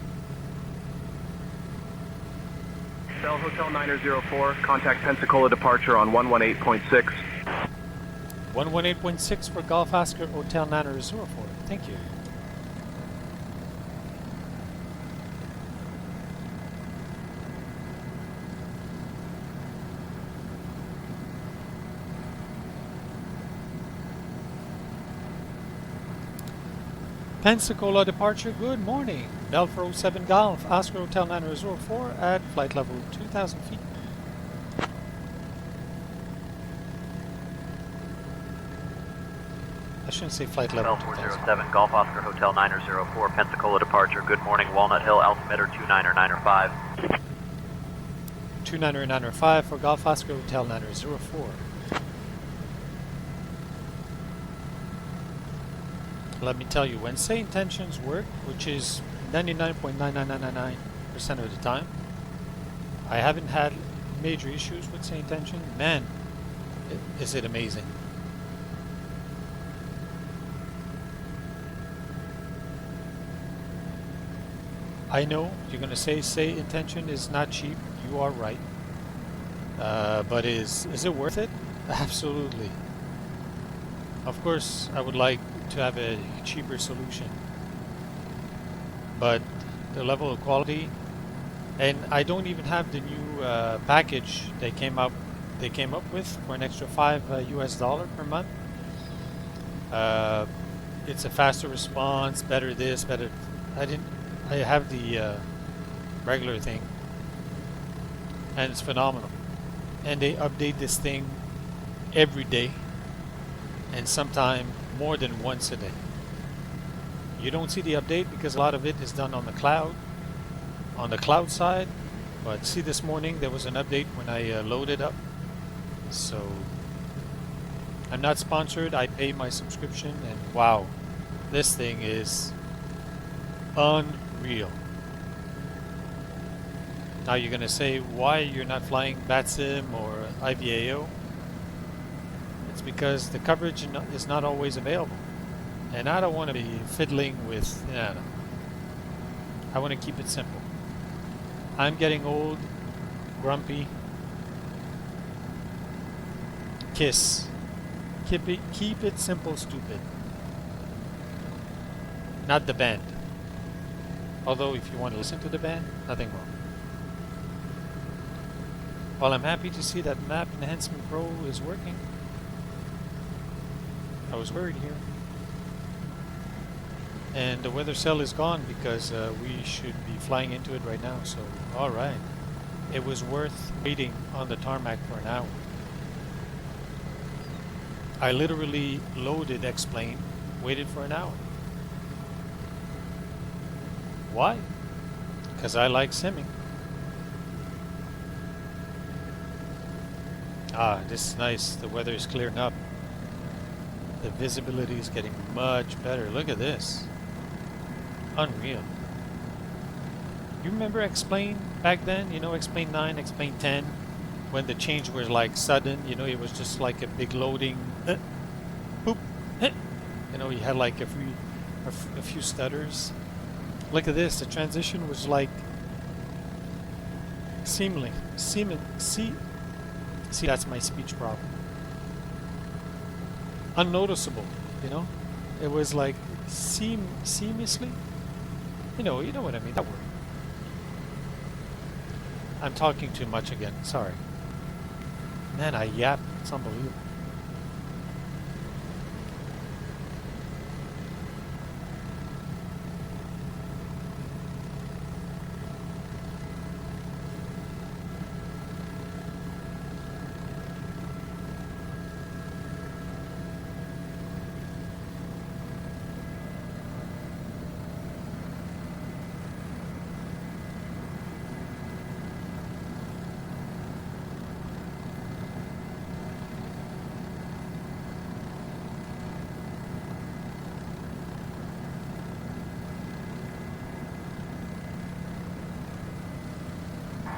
Bell Hotel 9004, contact Pensacola departure on 118.6. 118.6 for Golf Oscar Hotel 9004. Thank you. Pensacola departure, good morning. Belfort 07 Golf, Oscar Hotel 9004 at flight level 2,000 feet. I shouldn't say flight level 2,000. 407 Golf Oscar Hotel 9004, Pensacola departure, good morning, Walnut Hill altimeter 29905. 29905 for Golf Oscar Hotel 9004. Let me tell you, when say intentions work, which is 99.99999% of the time, I haven't had major issues with say intention. Man, is it amazing. I know you're going to say intention is not cheap. You are right. But is it worth it? Absolutely. Of course, I would like to have a cheaper solution, but the level of quality, and I don't even have the new package they came up with for an extra $5 US per month. It's a faster response, better this, better. I have the regular thing, and it's phenomenal. And they update this thing every day, and sometimes more than once a day. You don't see the update because a lot of it is done on the cloud side. But see, this morning there was an update when I loaded up. So I'm not sponsored. I pay my subscription, and wow, this thing is unreal. Now you're gonna say, why you're not flying BATSIM or IVAO? It's because the coverage is not always available, and I don't want to be fiddling with. I want to keep it simple. I'm getting old, grumpy. KISS. Keep it simple, stupid. Not the band. Although if you want to listen to the band, nothing wrong. Well, I'm happy to see that Map Enhancement Pro is working. I was worried here. And the weather cell is gone because we should be flying into it right now. So, alright. It was worth waiting on the tarmac for an hour. I literally loaded X-Plane, waited for an hour. Why? Because I like simming. Ah, this is nice. The weather is clearing up. The visibility is getting much better. Look at this. Unreal. You remember X-Plane back then? You know, X-Plane 9, X-Plane 10? When the change was like sudden, you know, it was just like a big loading. Boop. You know, you had like a few stutters. Look at this. The transition was like seamless. See, that's my speech problem. Unnoticeable, you know? It was like seamlessly. You know what I mean. That word. I'm talking too much again. Sorry. Man, I yap. It's unbelievable.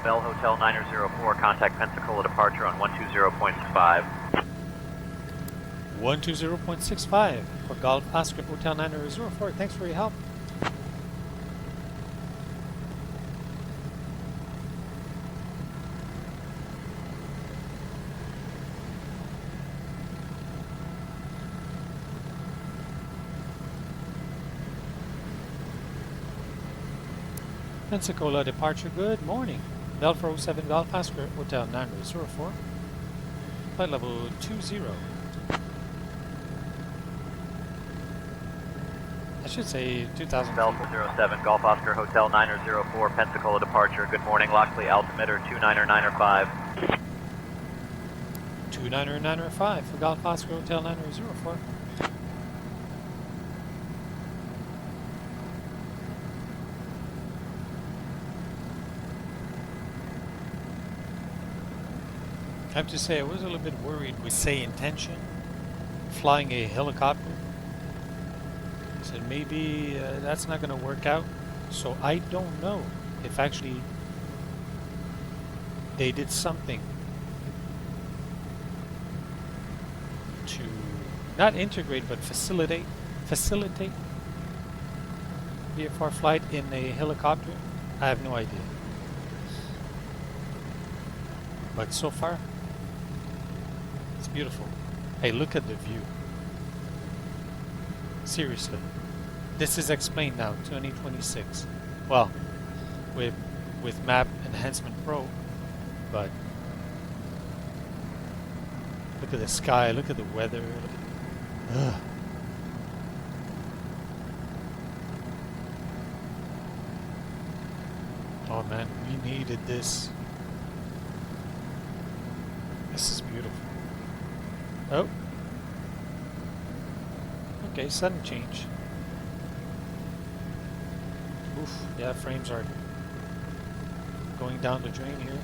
Bell Hotel 904, contact Pensacola departure on 120.65. 120.65 for Golf Oscar Hotel 904. Thanks for your help. Pensacola departure, good morning. Bell 407 Golf Oscar Hotel 904. Flight level 20. I should say 2,000 Bell feet. 407 Golf Oscar Hotel 904, Pensacola departure. Good morning, Loxley altimeter 29905. 29905 for Golf Oscar Hotel 904. I have to say, I was a little bit worried with, say, intention, flying a helicopter. I said maybe that's not going to work out. So I don't know if actually they did something to not integrate but facilitate VFR flight in a helicopter. I have no idea. But so far, it's beautiful. Hey, look at the view. Seriously. This is explained now, 2026. Well, with Map Enhancement Pro, but look at the sky, look at the weather. Ugh. Oh man, we needed this. This is beautiful. Oh. Okay, sudden change. Oof, yeah, frames are going down the drain here.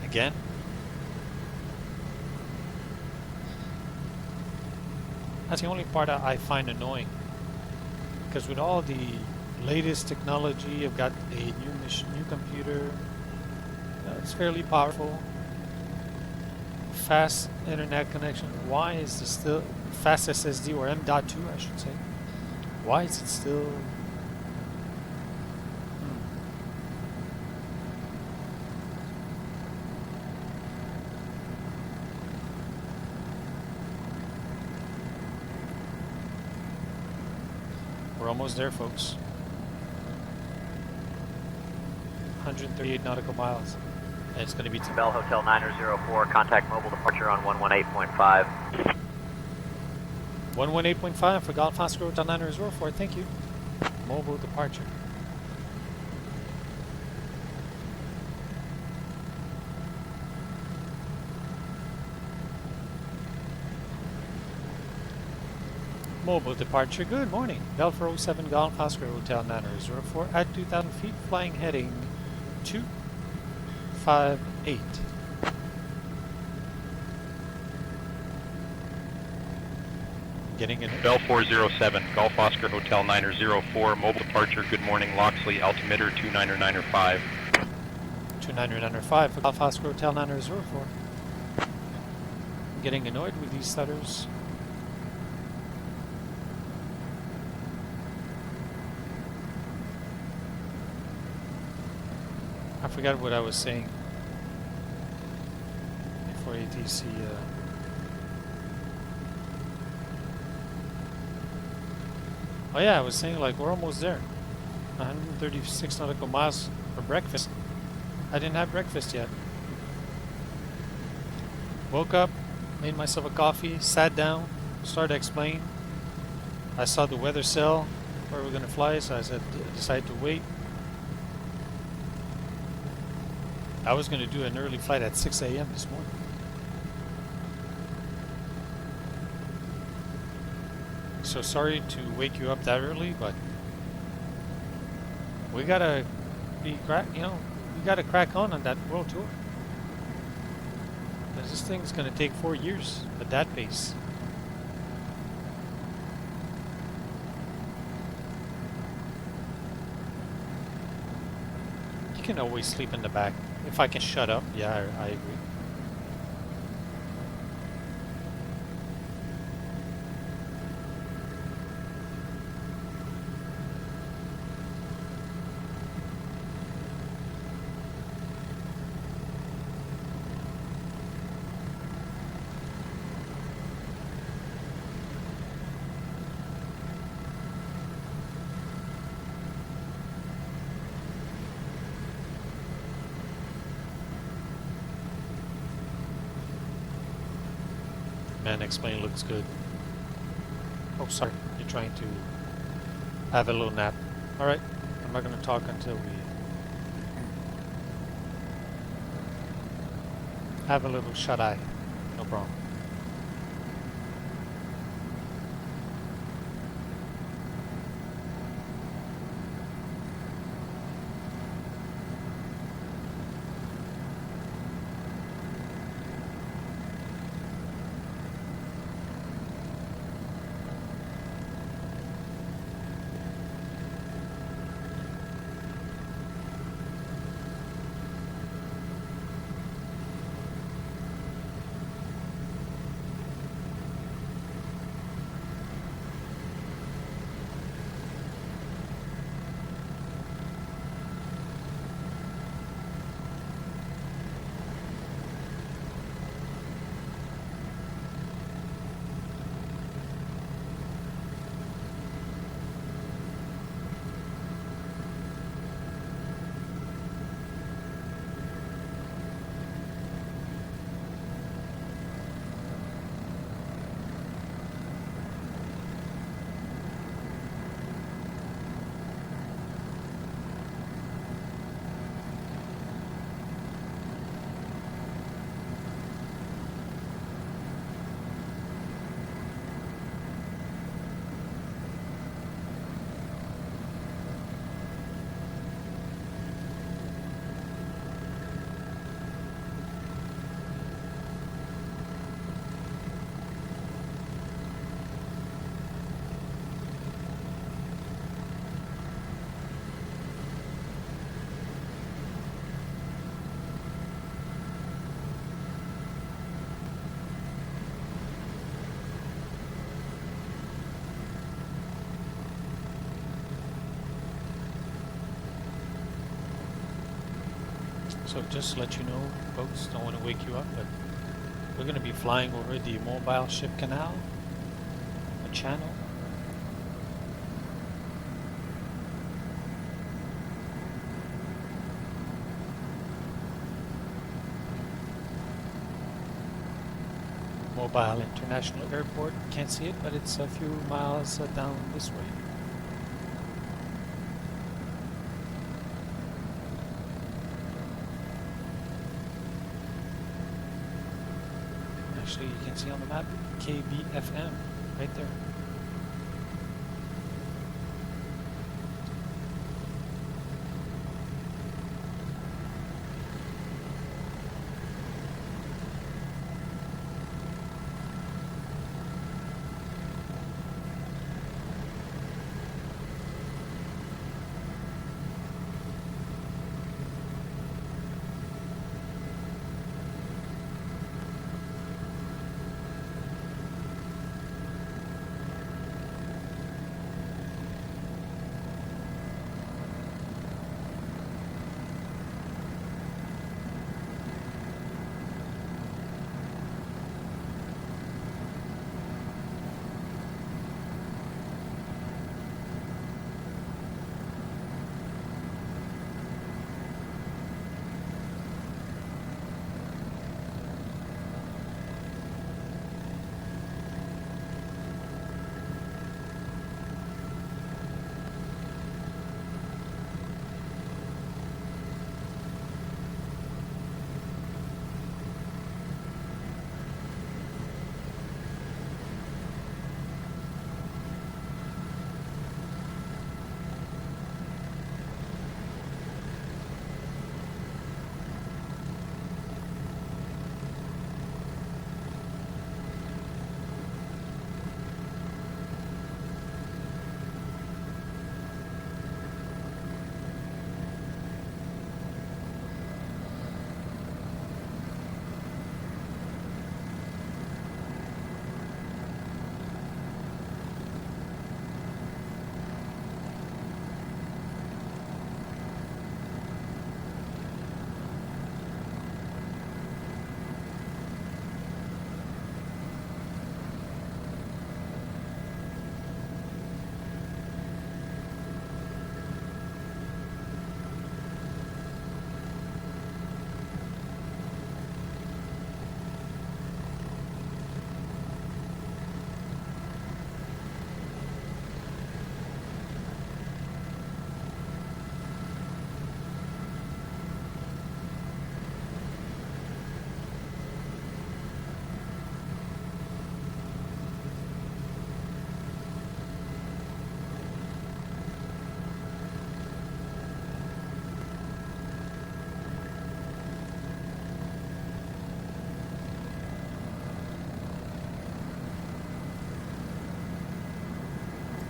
Again. That's the only part I find annoying, because with all the latest technology, I've got a new computer. It's fairly powerful, fast internet connection. Why is this still fast SSD or M.2? I should say. Why is it still? We're almost there, folks. 138 nautical miles. And it's going to be Bell Hotel 904, contact mobile departure on 118.5. 118.5 for Golf Oscar Hotel 904. Thank you. Mobile departure. Mobile departure, good morning. Bell 407 Golf Oscar Hotel 904 at 2,000 feet, flying heading 258. Getting in. Bell 407 Golf Oscar Hotel 904, mobile departure, good morning, Loxley, altimeter 29905. 29905 for Golf Oscar Hotel 904. Getting annoyed with these stutters. forgot what I was saying before ATC. Oh yeah, I was saying like we're almost there. 136 nautical miles for breakfast. I didn't have breakfast yet. Woke up, made myself a coffee, sat down, started to explain. I saw the weather cell where we're gonna fly, so I decided to wait. I was gonna do an early flight at 6 a.m. this morning. So sorry to wake you up that early, but we gotta we gotta crack on that world tour. Because this thing's gonna take 4 years at that pace. You can always sleep in the back. If I can shut up, yeah, I agree. Man, explain looks good. Oh, sorry. You're trying to have a little nap. Alright. I'm not going to talk until we have a little shut-eye. No problem. So just to let you know, folks, don't want to wake you up, but we're going to be flying over the mobile ship canal, a channel. Mobile International Airport. Can't see it, but it's a few miles down this way. Actually, you can see on the map KBFM right there.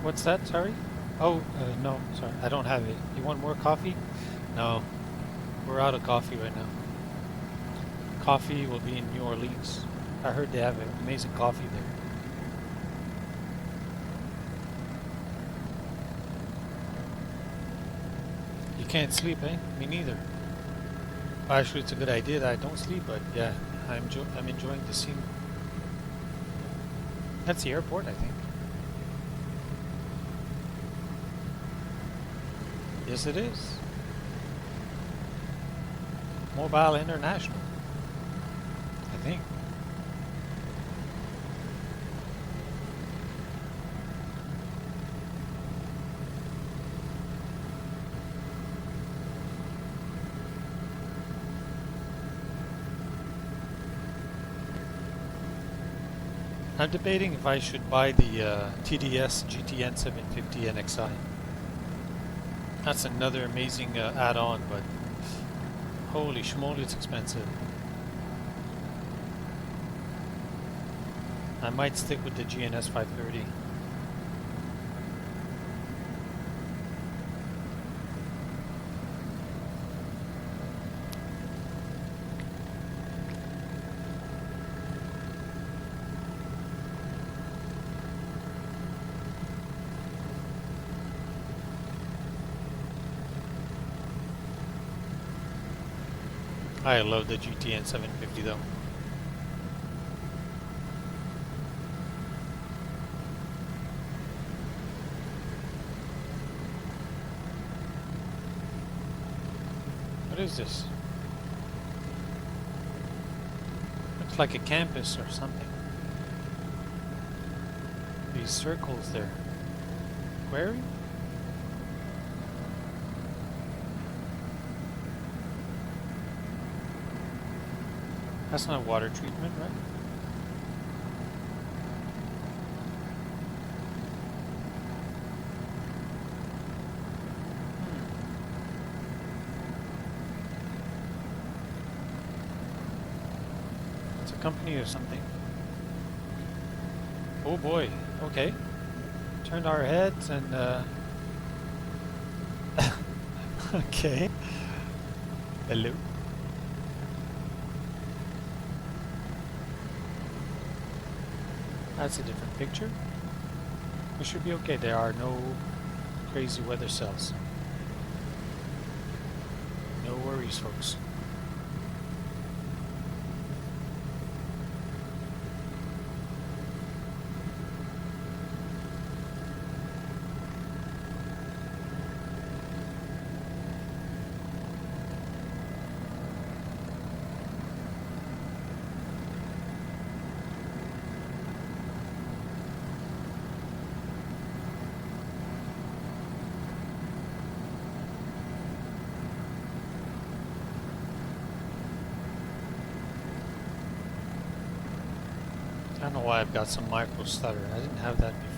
What's that? Sorry? Oh, no, sorry. I don't have it. You want more coffee? No. We're out of coffee right now. Coffee will be in New Orleans. I heard they have amazing coffee there. You can't sleep, eh? Me neither. Actually, it's a good idea that I don't sleep, but yeah, I'm enjoying the scene. That's the airport, I think. Yes, it is. Mobile International, I think. I'm debating if I should buy the TDS GTN 750 NXI. That's another amazing add-on, but holy schmoly, it's expensive. I might stick with the GNS 530. I love the GTN 750 though. What is this? Looks like a campus or something. These circles there. Aquarium? That's not water treatment, right? It's a company or something. Oh boy, okay. Turned our heads and okay. Hello. That's a different picture. We should be okay. There are no crazy weather cells. No worries, folks. I don't know why I've got some micro stutter. I didn't have that before.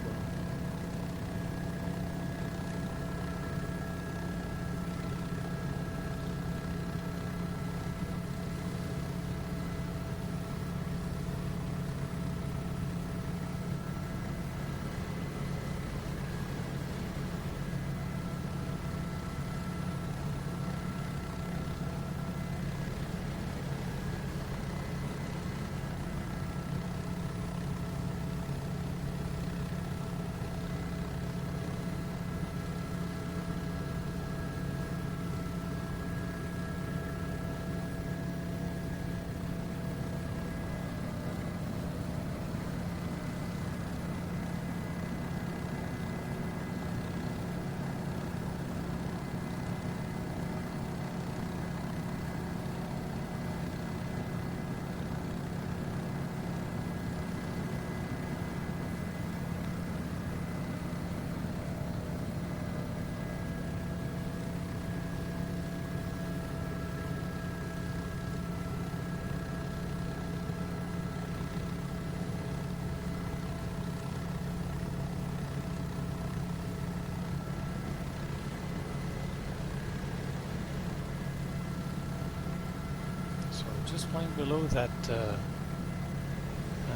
Just flying below that, I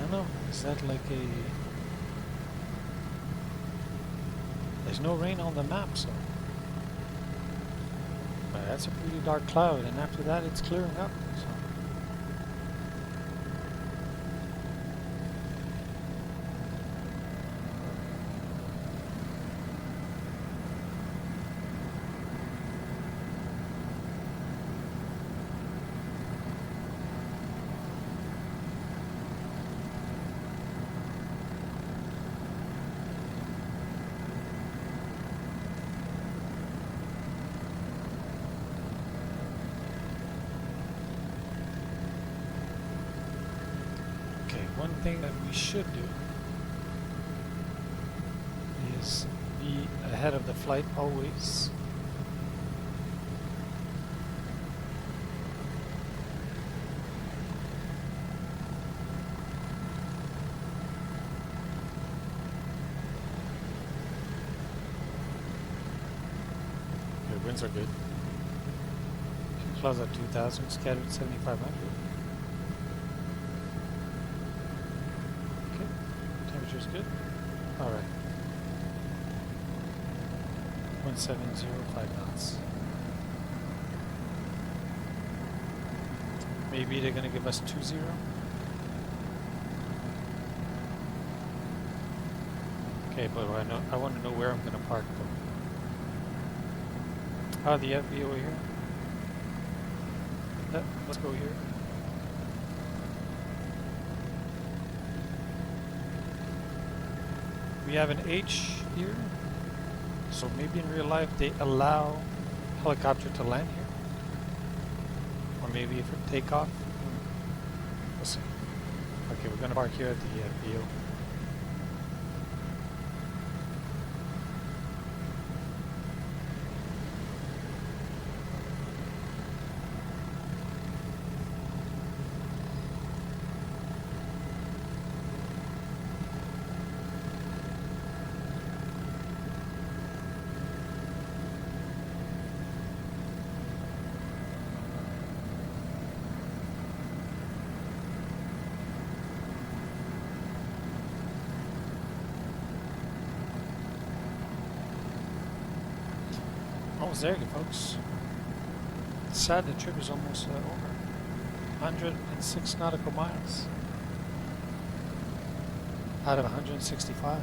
don't know, is that like a There's no rain on the map, so. But that's a pretty dark cloud, and after that it's clearing up. So. One thing that we should do is be ahead of the flight always. The winds are good. Clouds at 2,000, scattered 7,500. Temperature's good. All right. 1705 knots. Maybe they're gonna give us 20. Okay, but I want to know where I'm gonna park though. The FBO here. Let's go here. We have an H here, so maybe in real life they allow helicopter to land here, or maybe for takeoff. We'll see. Okay, we're gonna park here at the FBO. Almost there, you folks. It's sad the trip is almost over. 106 nautical miles out of 165.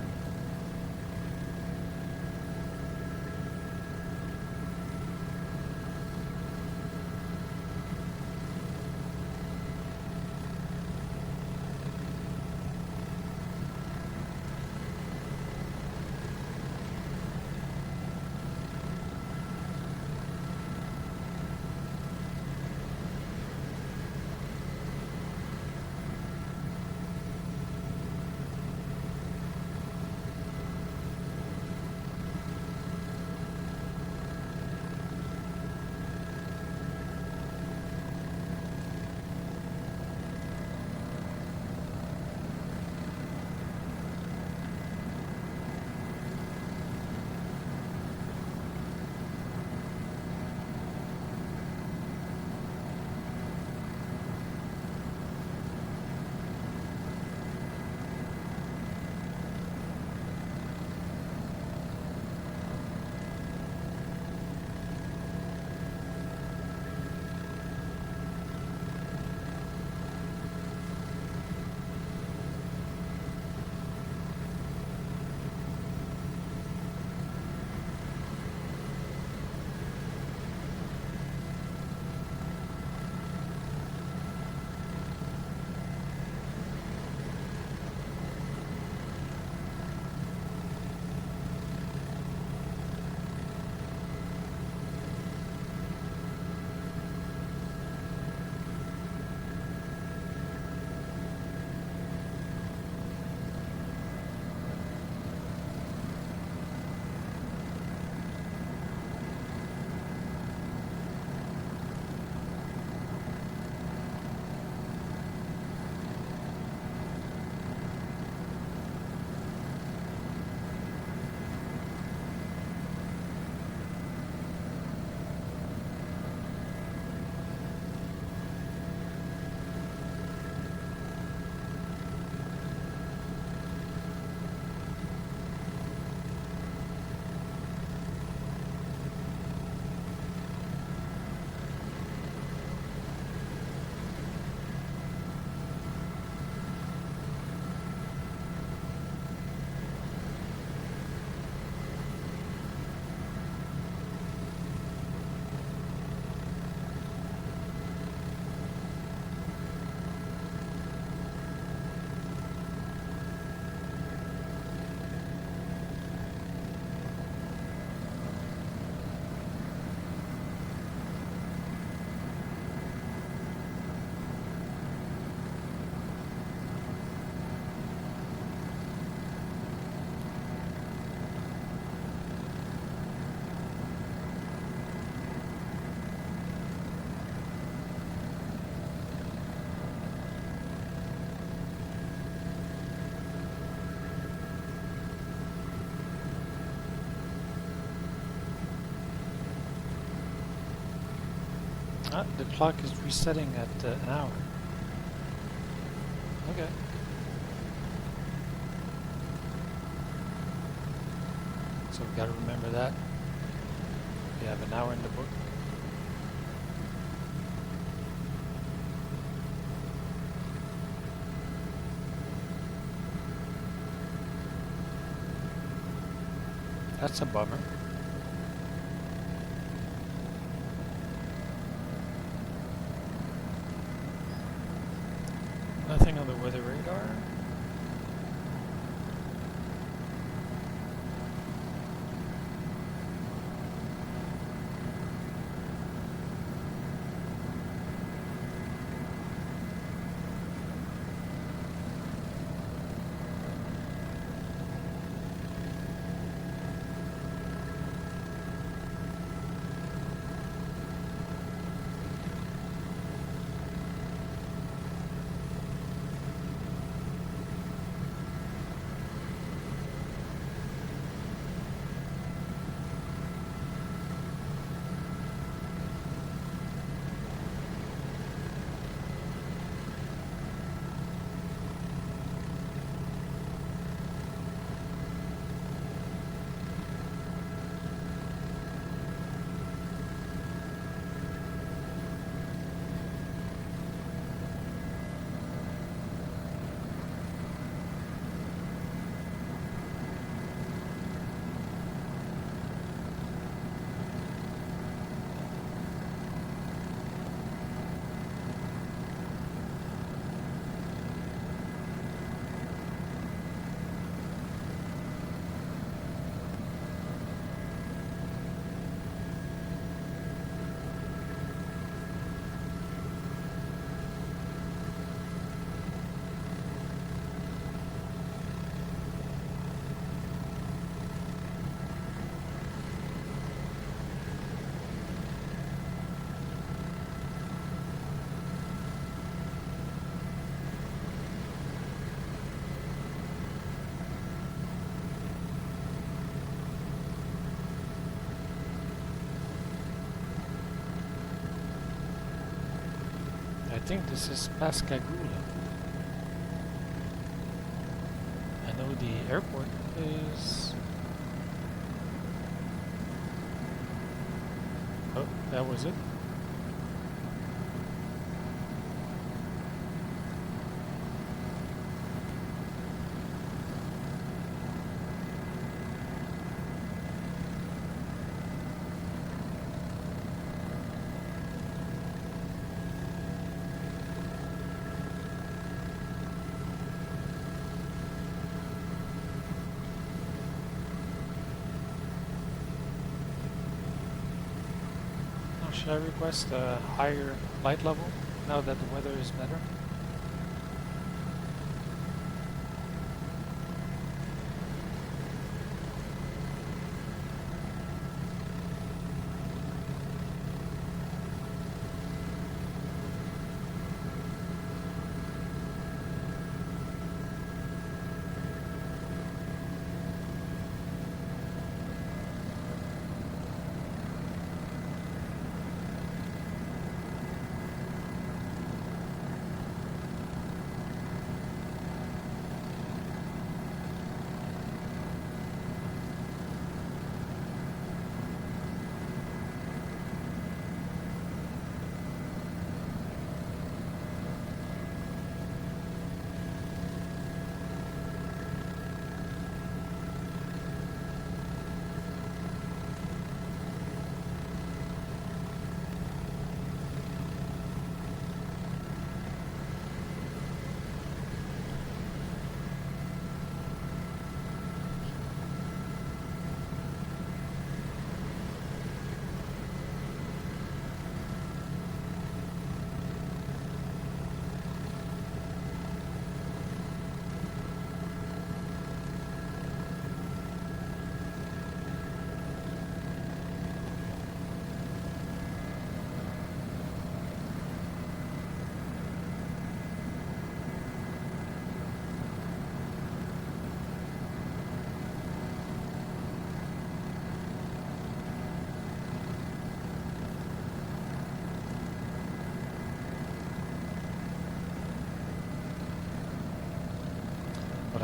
Ah, the clock is resetting at an hour. Okay. So we gotta remember that. We have an hour in the book. That's a bummer. Nothing on the weather radar. I think this is Pascagoula. I know the airport is... Oh, that was it. Should I request a higher light level now that the weather is better?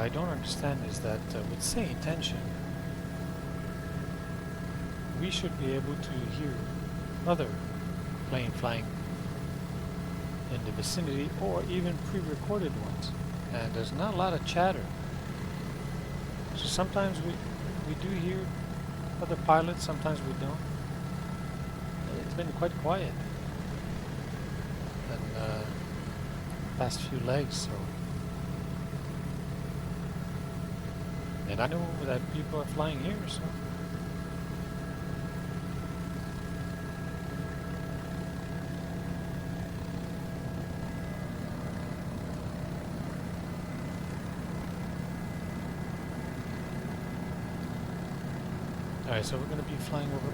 I don't understand is that with say intention, we should be able to hear other plane flying in the vicinity or even pre-recorded ones, and there's not a lot of chatter. So sometimes we do hear other pilots, sometimes we don't. It's been quite quiet and past few legs, so. And I know that people are flying here, so. Alright, so we're going to be flying over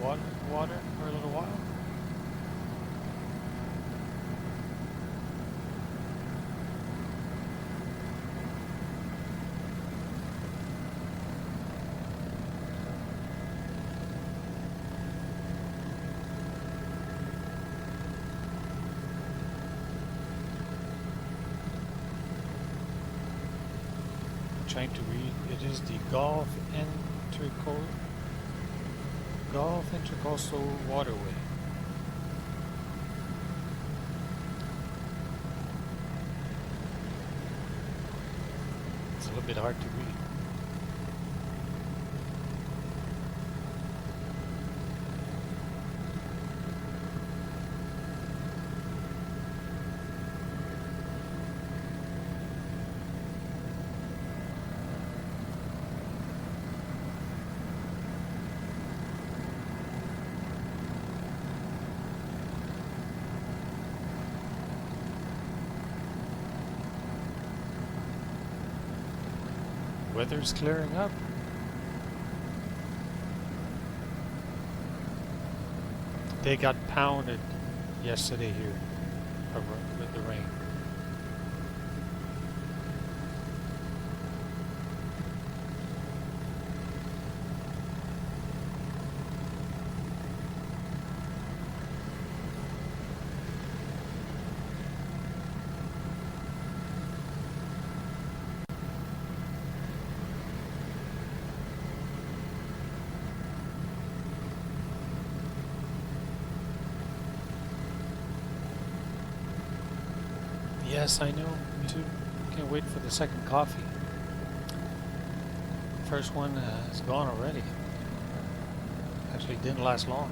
water for a little while. I'm trying to read. It is the Gulf Intercoastal Waterway. It's a little bit hard to read. Weather's clearing up. They got pounded yesterday here with the rain. Yes, I know. Me too. Can't wait for the second coffee. First one is gone already. Actually, didn't last long.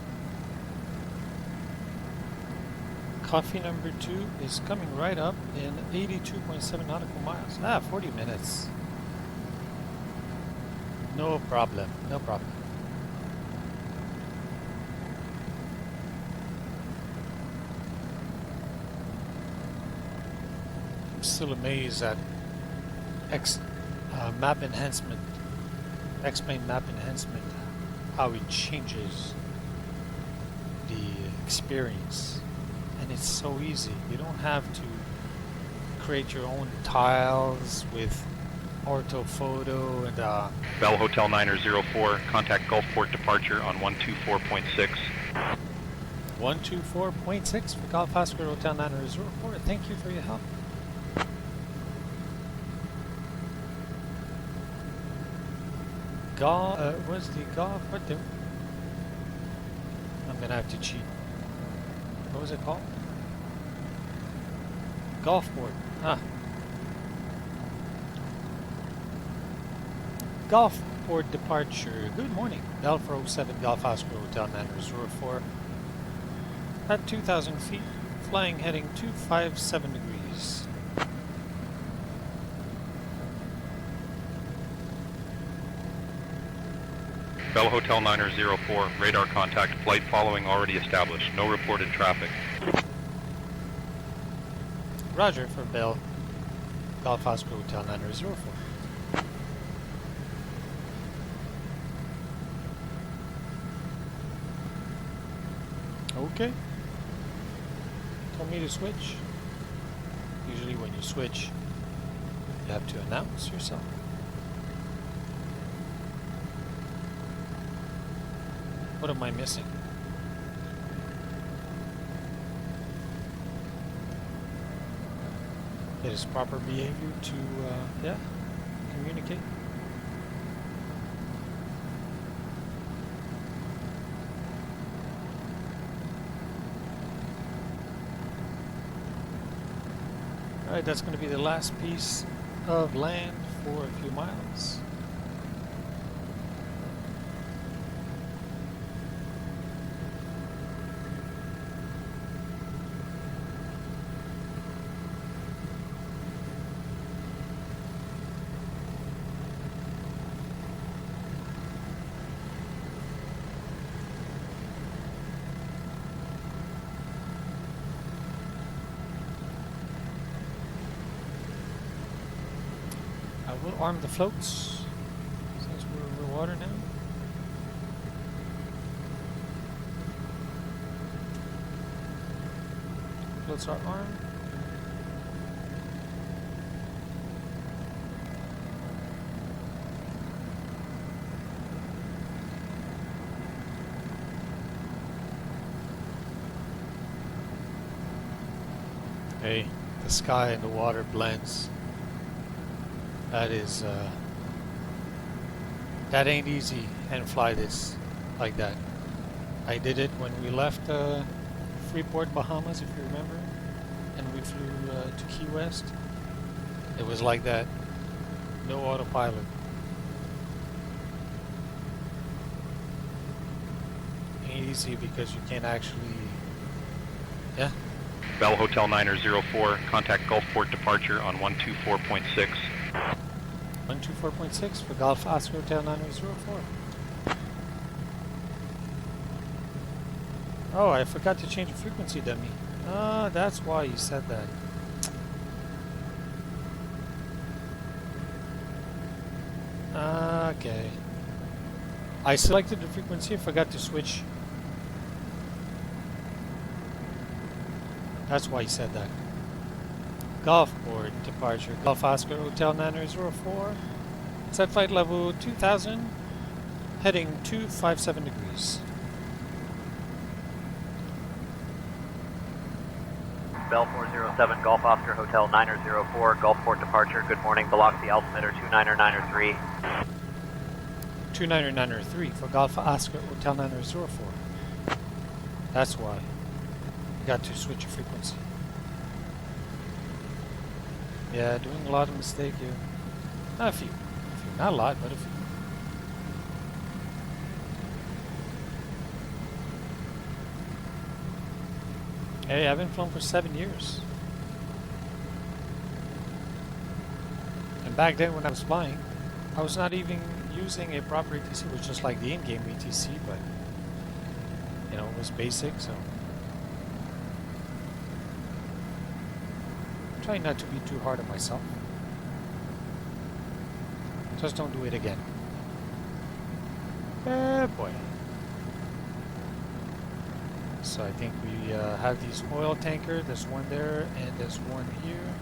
Coffee number 2 is coming right up in 82.7 nautical miles. 40 minutes. No problem. No problem. Still amazed at map enhancement, X-plane map enhancement, how it changes the experience, and it's so easy. You don't have to create your own tiles with orthophoto and Bell Hotel 904, contact Gulfport departure on 124.6. 124.6 for Golf Oscar Hotel 904. Thank you for your help. What's the golf? What the? I'm gonna have to cheat. What was it called? Gulfport. Gulfport departure. Good morning. Bell 407 Golf Oscar Hotel 904 at 2,000 feet, flying heading 257 degrees. Bell Hotel 904, radar contact, flight following already established, no reported traffic. Roger for Bell Golf Oscar Hotel 904. Okay. Told me to switch. Usually when you switch, you have to announce yourself. What am I missing? It is proper behavior to, yeah. communicate. Alright, that's going to be the last piece of land for a few miles. We'll arm the floats since we're over water now. Floats are armed. Hey, the sky and the water blends. That is, that ain't easy and fly this like that. I did it when we left Freeport, Bahamas, if you remember, and we flew to Key West. It was like that. No autopilot. Ain't easy because you can't actually, yeah. Bell Hotel 904, contact Gulfport departure on 124.6. 124.6 for Golf Oscar Hotel 9004. Oh, I forgot to change the frequency, dummy. Ah, that's why you said that. Okay. I selected the frequency, I forgot to switch. That's why you said that. Gulfport departure, Golf Oscar Hotel 9004. Set flight level 2000, heading 257 degrees. Bell 407, Golf Oscar Hotel 9004, Gulfport departure. Good morning, velocity altimeter 29903. 29903 for Golf Oscar Hotel 9004. That's why. You got to switch your frequency. Yeah, doing a lot of mistakes here. Not a few. Not a lot, but a few. Hey, I've been flown for 7 years. And back then when I was flying, I was not even using a proper ATC. It was just like the in-game ATC, but you know, it was basic, so I'm trying not to be too hard on myself. Just don't do it again. Boy. So I think we have these oil tankers. There's one there and there's one here.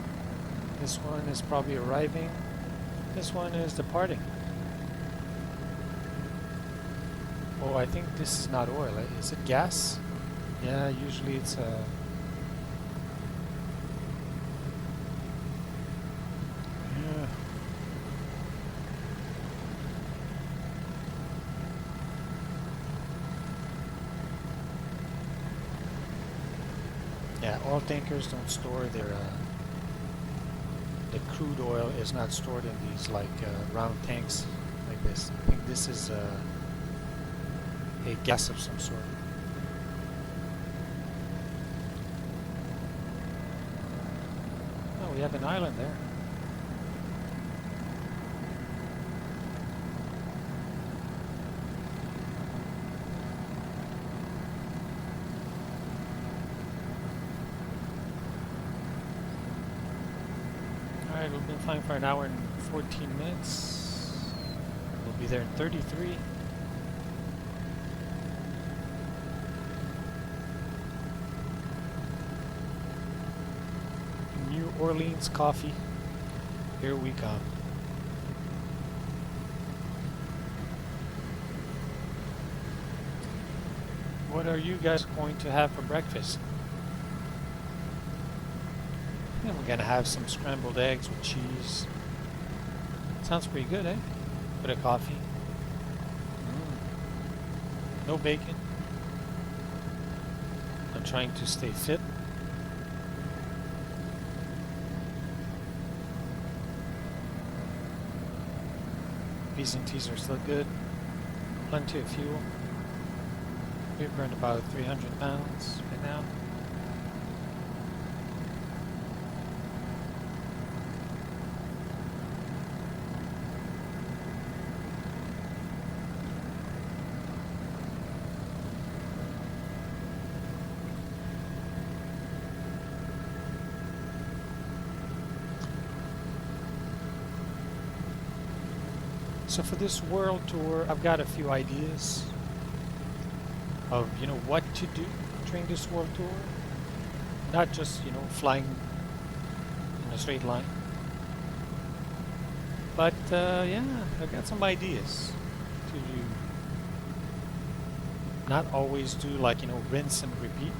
This one is probably arriving. This one is departing. Oh, I think this is not oil. Is it gas? Yeah, usually it's yeah, oil tankers don't store their the crude oil is not stored in these like round tanks like this. I think this is a gas of some sort. Oh, we have an island there. Alright, we've been flying for an hour and 14 minutes. We'll be there in 33. New Orleans coffee. Here we come. What are you guys going to have for breakfast? And we're gonna have some scrambled eggs with cheese. Sounds pretty good, eh? Bit of coffee. No bacon. I'm trying to stay fit. B's and T's are still good. Plenty of fuel. We've burned about 300 pounds right now. So for this world tour, I've got a few ideas of, you know, what to do during this world tour. Not just, you know, flying in a straight line. But yeah, I've got some ideas to do. Not always do like, you know, rinse and repeat.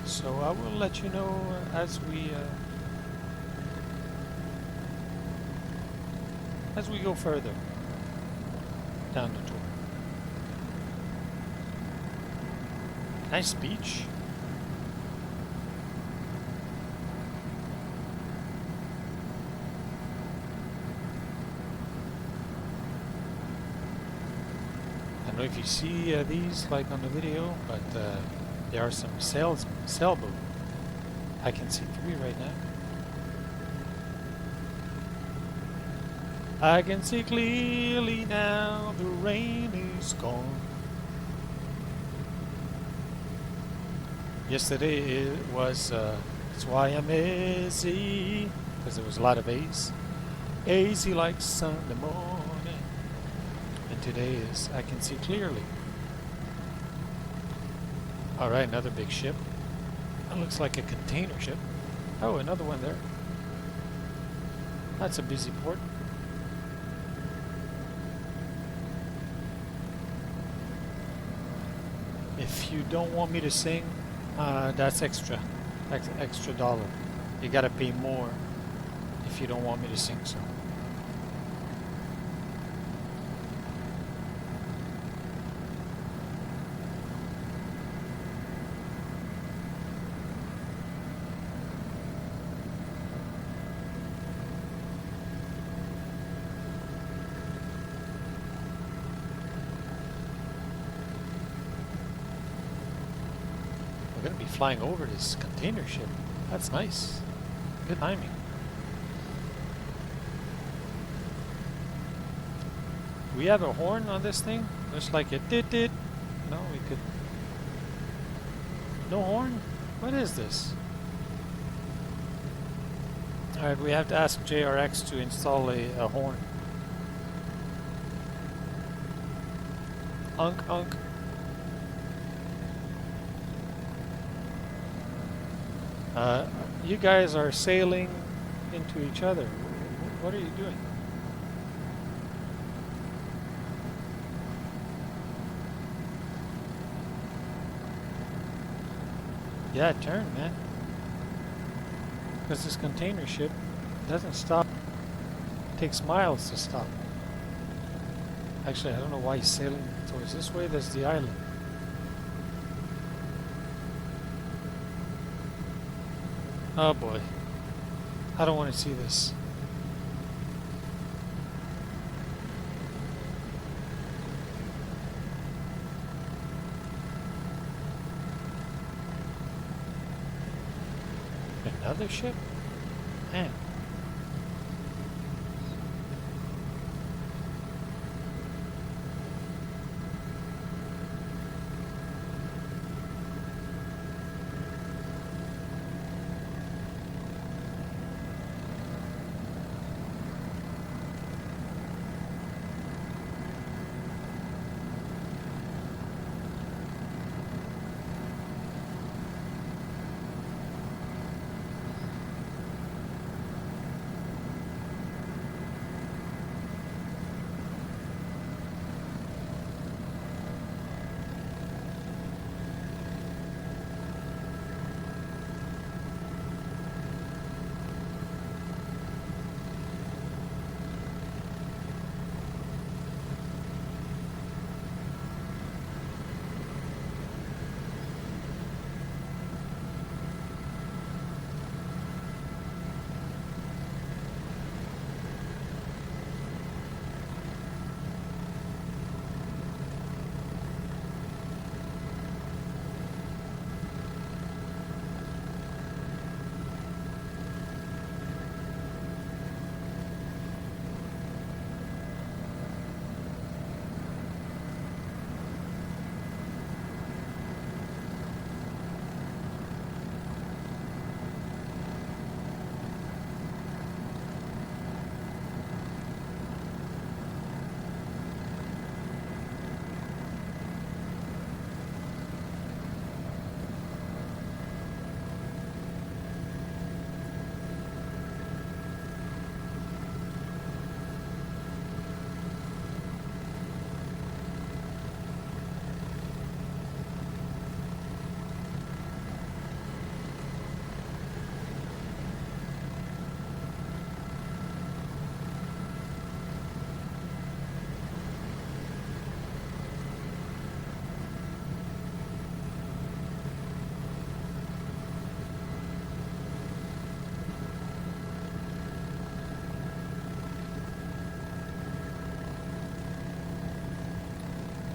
So I will let you know as we go further down the tour. Nice beach. I don't know if you see these like on the video, but there are some sailboat. I can see 3 right now. I can see clearly now, the rain is gone. Yesterday it was, that's why I'm hazy, because there was a lot of A's. Hazy like Sunday morning. And today is, I can see clearly. Alright, another big ship. That looks like a container ship. Oh, another one there. That's a busy port. If you don't want me to sing, that's extra $1. You gotta pay more if you don't want me to sing. So we're going to be flying over this container ship. That's nice. Good timing. Do we have a horn on this thing? Just like it did. No, we could. No horn? What is this? Alright, we have to ask JRX to install a horn. Unk, unk. You guys are sailing into each other. What are you doing? Yeah, turn, man. Because this container ship doesn't stop. It takes miles to stop. Actually, I don't know why he's sailing towards this way. There's the island. Oh boy. I don't want to see this. Another ship? Man.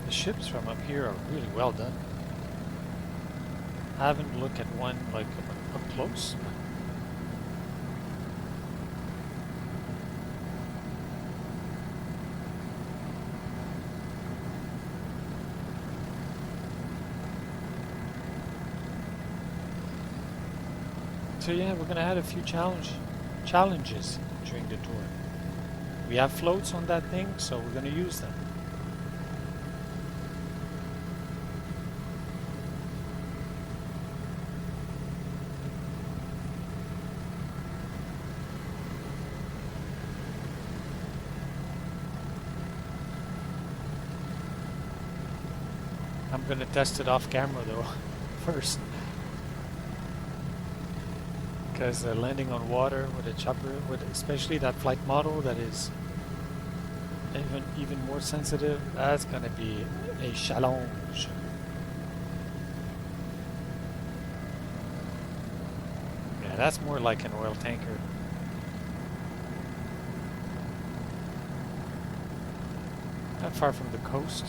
The ships from up here are really well done. I haven't looked at one like up close. So yeah, we're gonna add a few challenges during the tour. We have floats on that thing, so we're gonna use them. I'm gonna test it off camera though, first. Because landing on water with a chopper, with especially that flight model that is even more sensitive, that's gonna be a challenge. Yeah, that's more like an oil tanker. Not far from the coast.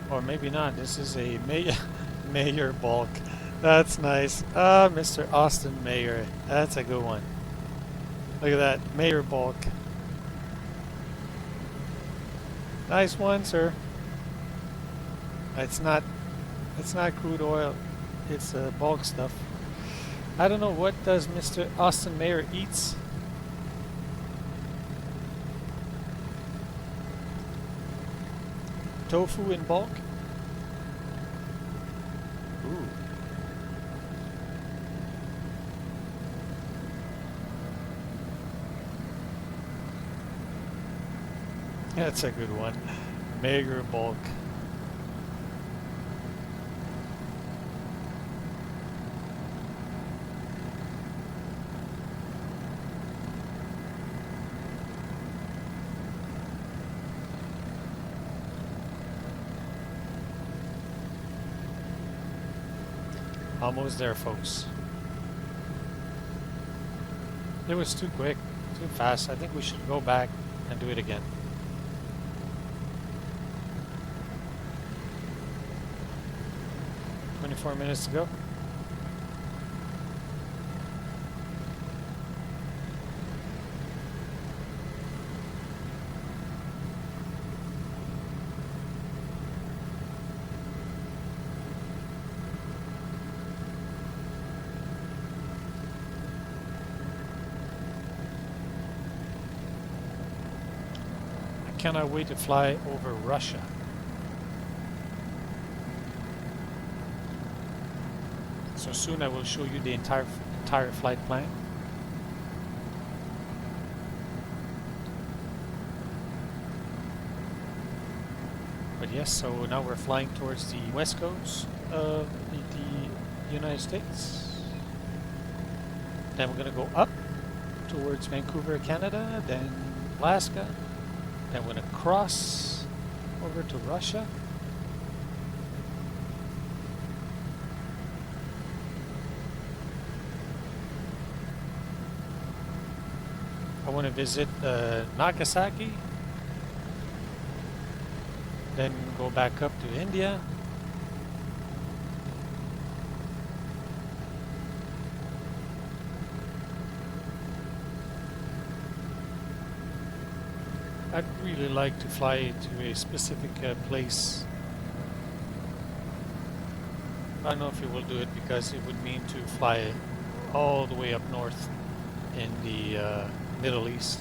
Or maybe not. This is a Mayor bulk. That's nice. Ah, Mr. Austin Mayor. That's a good one. Look at that. Mayor bulk. Nice one, sir. It's not crude oil. It's bulk stuff. I don't know, what does Mr. Austin Mayor eats? Tofu in bulk? Ooh. That's a good one. Mager bulk. Almost there, folks. It was too quick, too fast. I think we should go back and do it again. "24 minutes to go." Cannot wait to fly over Russia. So soon I will show you the entire flight plan. But yes, so now we're flying towards the west coast of the United States. Then we're going to go up towards Vancouver, Canada, then Alaska. Then we're going to cross over to Russia. I want to visit Nagasaki. Then go back up to India. I'd really like to fly to a specific place. I don't know if we will do it because it would mean to fly all the way up north in the Middle East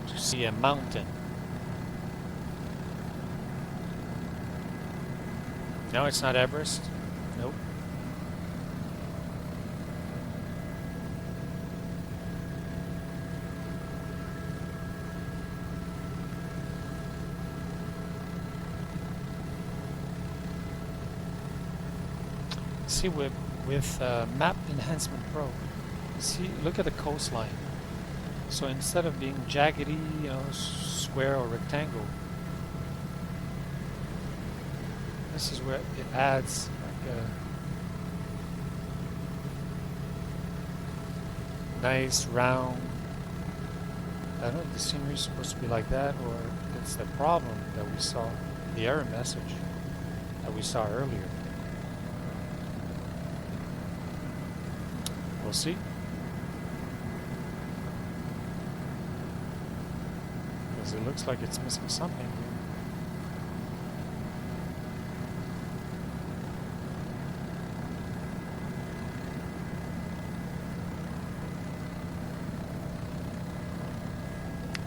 to see a mountain. No, it's not Everest. Nope. See, with Map Enhancement Pro, see, look at the coastline. So instead of being jaggedy, square or rectangle, this is where it adds like a nice round. I don't know if the scenery is supposed to be like that, or it's the problem that we saw, the error message that we saw earlier. We'll see. Because it looks like it's missing something here.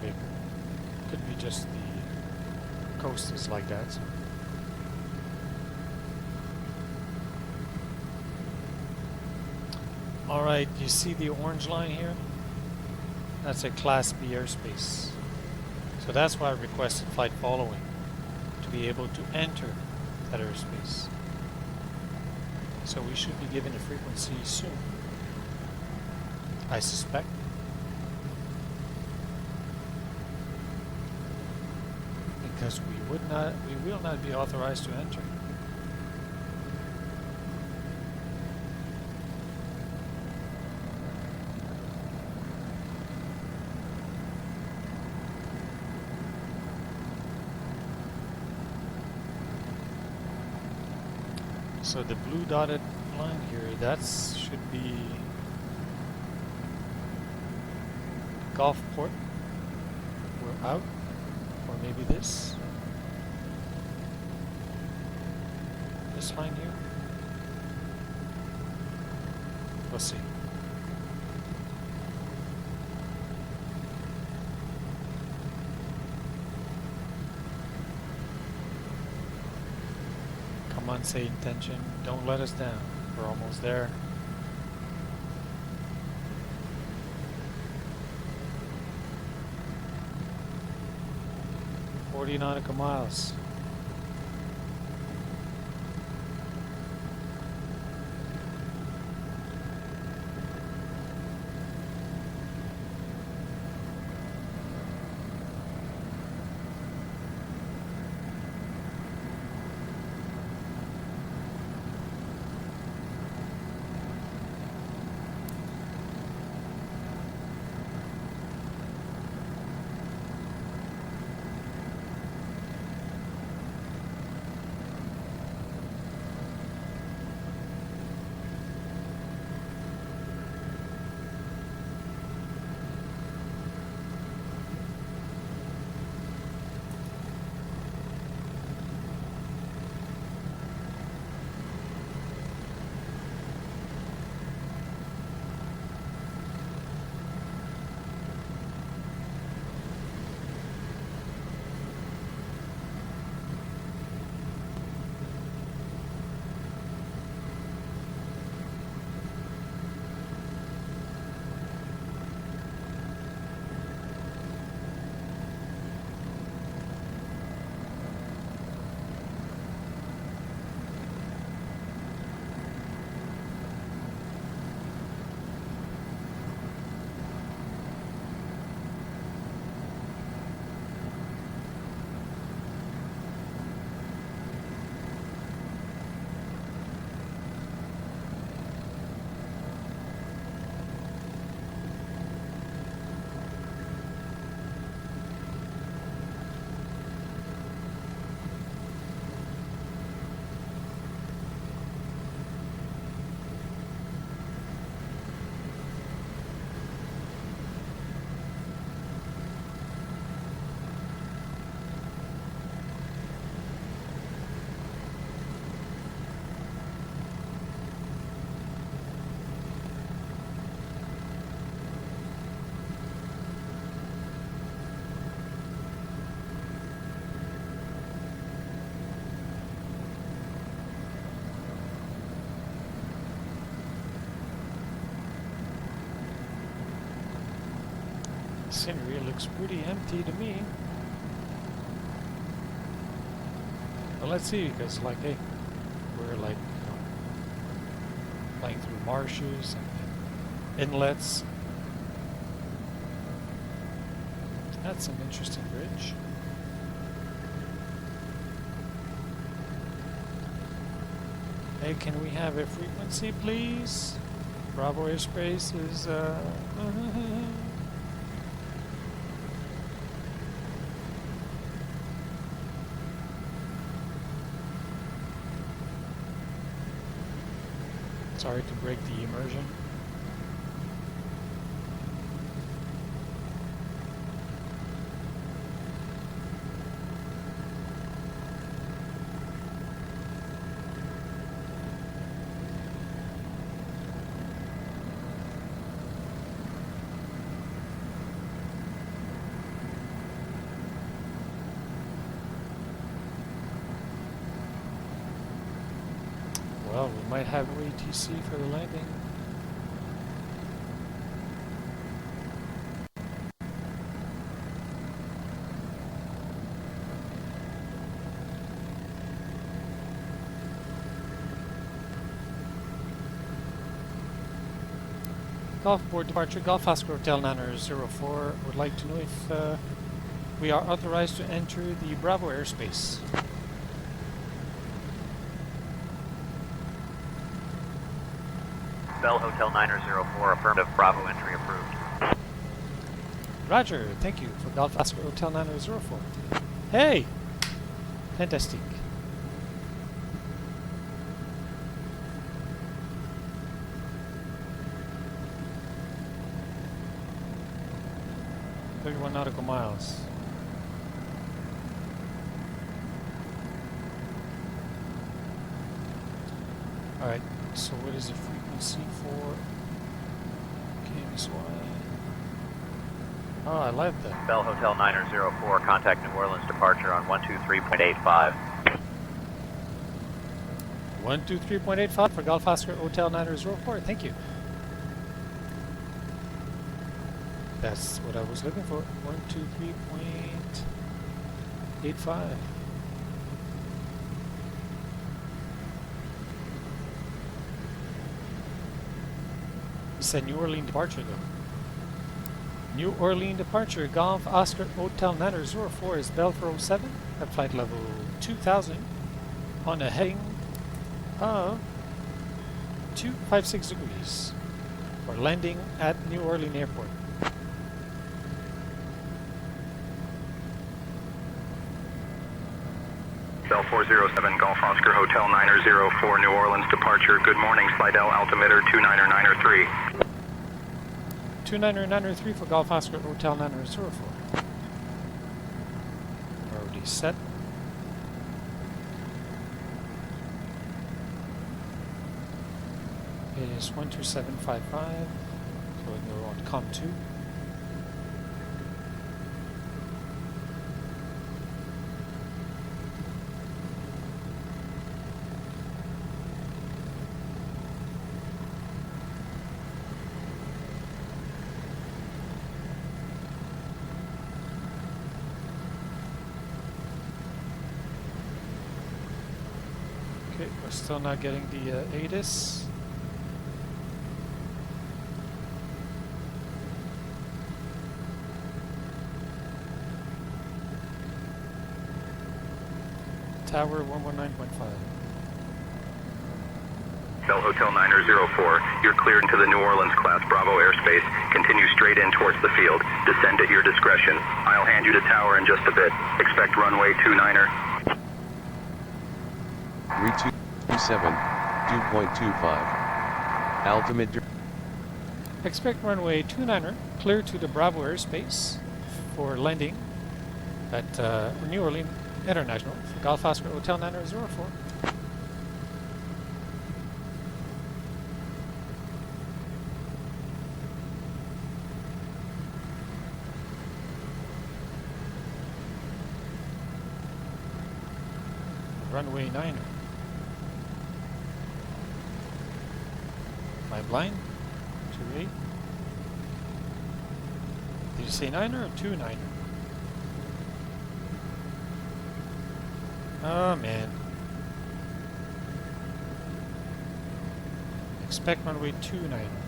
It could be just the coast is like that. So. Alright, you see the orange line here? That's a Class B airspace. So that's why I requested flight following, to be able to enter that airspace. So we should be given a frequency soon, I suspect. Because we will not be authorized to enter. So the blue dotted line here, that should be Gulfport. We're out. Or maybe this. This line here. We'll see. Come on, say intention. Don't let us down. We're almost there. "40 nautical miles. Scenery looks pretty empty to me. But let's see, because like, hey, we're like, you know, flying through marshes and inlets. That's an interesting bridge. Hey, can we have a frequency, please? Bravo airspace is, Sorry to break the immersion. Well, we might have ATC for the landing. Golf board departure, Golf Oscar Hotel 904 would like to know if we are authorized to enter the Bravo airspace. Bell Hotel 904, affirmative, Bravo entry approved. Roger, thank you for Golf Oscar Hotel 904. Hey! Fantastic. .31 nautical miles. Alright, so what is the frequency for KMSY? Oh, I like that. Bell Hotel 904, contact New Orleans departure on 123.85. 123.85 for Golf Oscar Hotel 904, thank you. That's what I was looking for. 123.85. It said New Orleans departure though. New Orleans departure, Golf Oscar Hotel 904 is Bell 407 at flight level 2000 on a heading of 256 degrees for landing at New Orleans Airport. Bell 407, Golf Oscar Hotel 904, New Orleans departure. Good morning, Slidell altimeter 29903. 29903 for Golf Oscar Hotel 904. Already set. It is 12755, so we're on COM 2. Okay, we're still not getting the ATIS. Tower 119.5. Bell Hotel 904, you're cleared into the New Orleans class Bravo airspace. Continue straight in towards the field. Descend at your discretion. I'll hand you to tower in just a bit. Expect runway 29er. 3227, 2.25. Altimeter. Expect runway 29er clear to the Bravo airspace for landing at New Orleans International for Golf Oscar Hotel 904. Runway 9er. Am I blind? 28? Did you say 9er or 29er? Oh man. Expect runway 29er.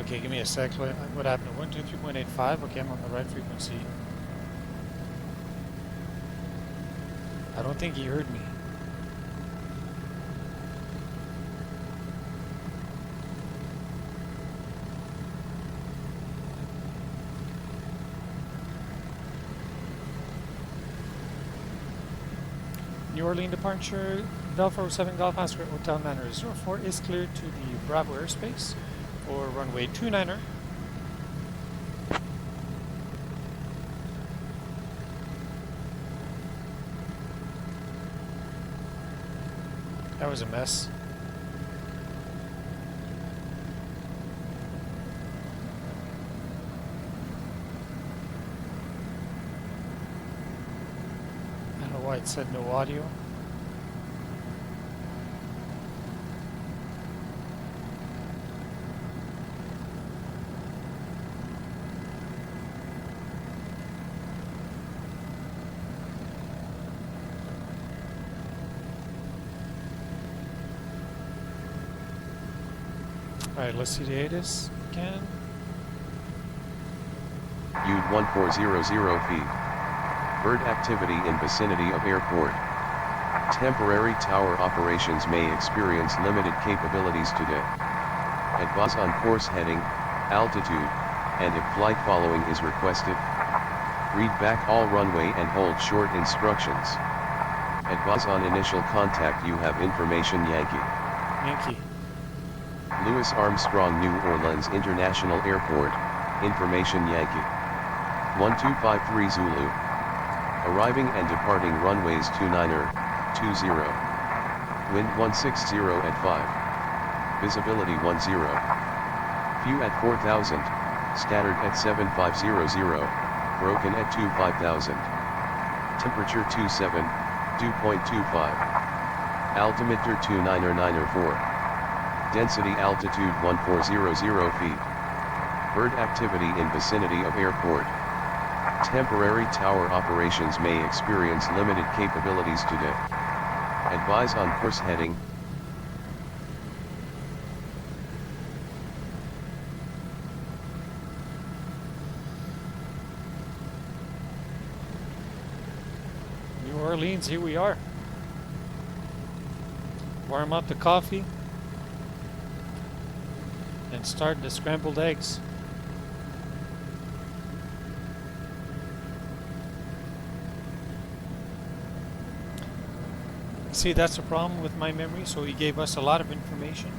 Okay, give me a sec. What happened? 123.85. Okay, I'm on the right frequency. I don't think he heard me. New Orleans departure, Bell 407 Golf Oscar Hotel 904 is cleared to the Bravo airspace for runway 29er. That was a mess. I don't know why it said no audio. Alright, let's see the ATIS again. Ude 1400 feet. Bird activity in vicinity of airport. Temporary tower operations may experience limited capabilities today. Advise on course heading, altitude, and if flight following is requested. Read back all runway and hold short instructions. Advise on initial contact. You have information Yankee. Yankee. Louis Armstrong, New Orleans International Airport, information Yankee. 1253 Zulu. Arriving and departing runways 29er, 20. Wind 160 at 5. Visibility 10. Few at 4,000, scattered at 7500, broken at 25,000. Temperature 27, dew point 25. Altimeter 29er 4. Density altitude 1400 feet. Bird activity in vicinity of airport. Temporary tower operations may experience limited capabilities today. Advise on course heading. New Orleans, here we are. Warm up the coffee and start the scrambled eggs. See, that's the problem with my memory. So he gave us a lot of information,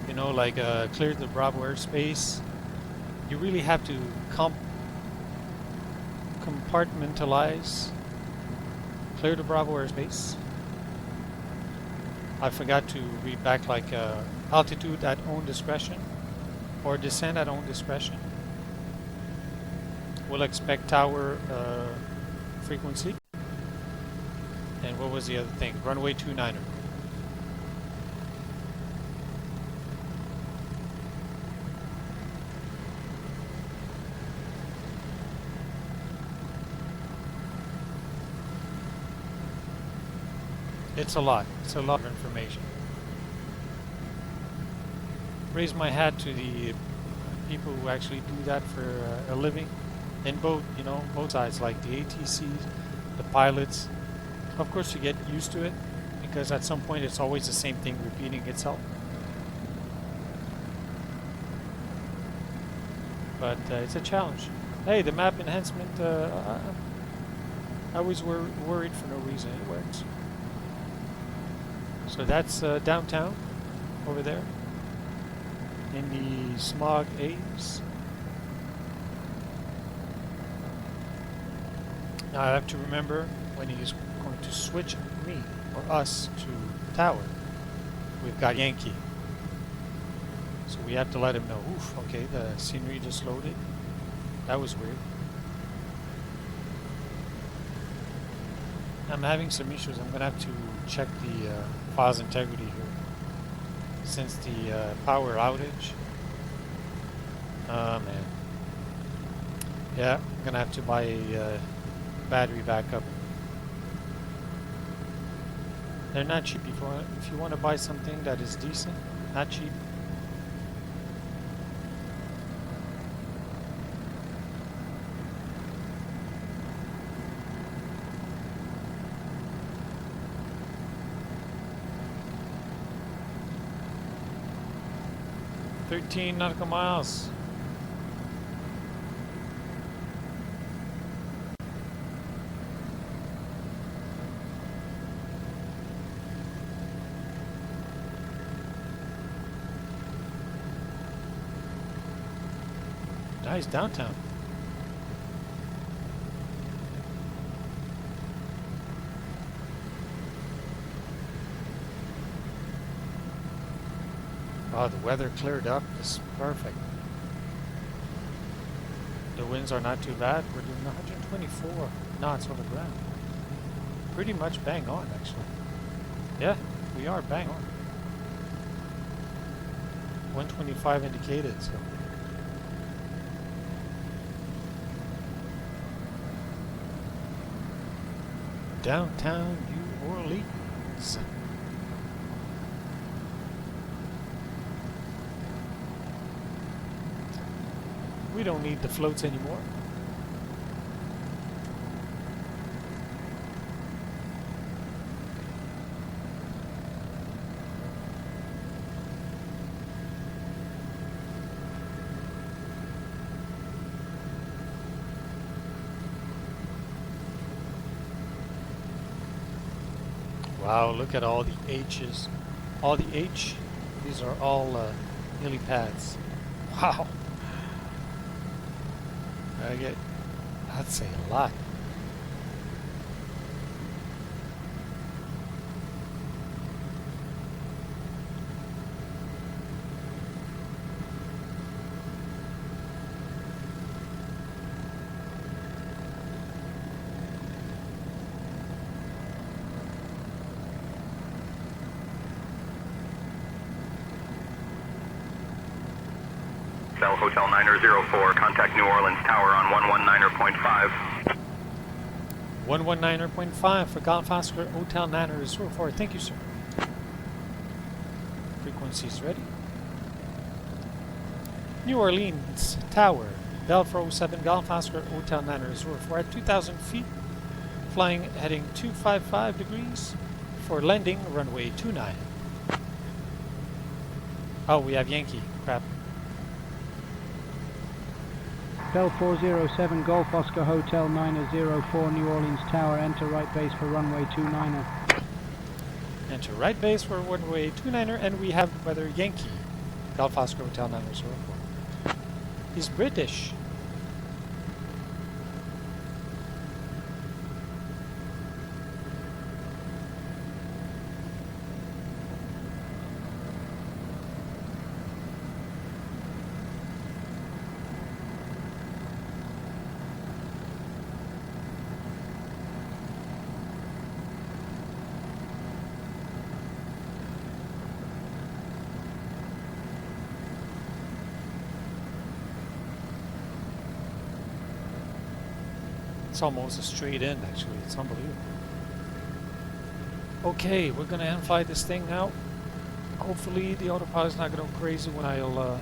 you know, like clear the Bravo airspace. You really have to compartmentalize. Clear the Bravo airspace. I forgot to read back like altitude at own discretion or descent at own discretion. We'll expect tower frequency. And what was the other thing? Runway 29er. It's a lot. It's a lot of information. Raise my hat to the people who actually do that for a living. In both, you know, both sides, like the ATCs, the pilots. Of course, you get used to it because at some point it's always the same thing repeating itself. But it's a challenge. Hey, the map enhancement, I was worried for no reason. It works. So that's downtown over there in the smog haze. Now I have to remember when he's going to switch me or us to tower, we've got Yankee. So we have to let him know, oof, okay, the scenery just loaded. That was weird. I'm having some issues. I'm going to have to check the files integrity here. Since the power outage. Oh man. Yeah, I'm going to have to buy a battery backup. They're not cheap. If you want to buy something that is decent, not cheap. 13 nautical miles. Nice downtown. Oh, the weather cleared up. This is perfect. The winds are not too bad. We're doing 124 knots over ground. Pretty much bang on, actually. Yeah, we are bang on. 125 indicated, so. Downtown New Orleans. We don't need the floats anymore. Wow, look at all the H's. All the H, these are all helipads. Wow. I'd say a lot. Bell Hotel 904, contact New Orleans Tower on 119.5. 119.5 for Golf Oscar Hotel 904. Thank you, sir. Frequencies ready. New Orleans Tower, Bell 407 Golf Oscar Hotel 904 at 2,000 feet, flying heading 255 degrees for landing runway 29. Oh, we have Yankee. Crap. Bell 407 Golf Oscar Hotel 904 New Orleans Tower, enter right base for runway 29er. Enter right base for runway 29er, and we have weather Yankee, Golf Oscar Hotel 904. He's British. It's almost a straight in, actually. It's unbelievable. Okay, we're gonna end fly this thing now. Hopefully the autopilot's not gonna go crazy when I'll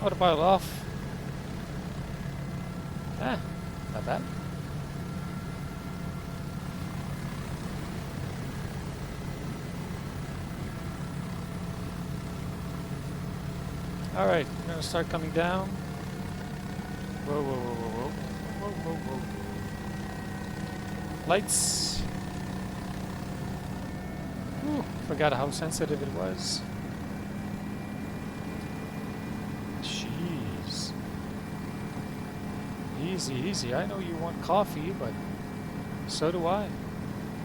autopilot off. Ah, not bad. Alright, we're going to start coming down. Whoa, whoa, whoa, whoa, whoa, whoa, whoa, whoa. Lights. Ooh, forgot how sensitive it was. Jeez. Easy, easy. I know you want coffee, but so do I.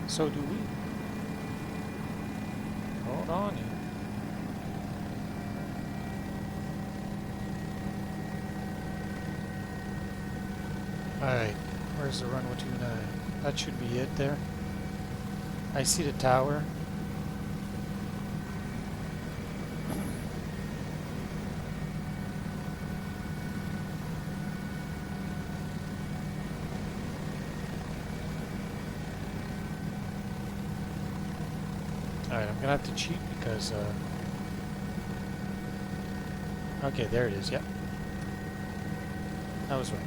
So do we. Hold on here. Alright, where's the runway 29? That should be it there. I see the tower. Alright, I'm gonna have to cheat because okay, there it is, yep. I was right.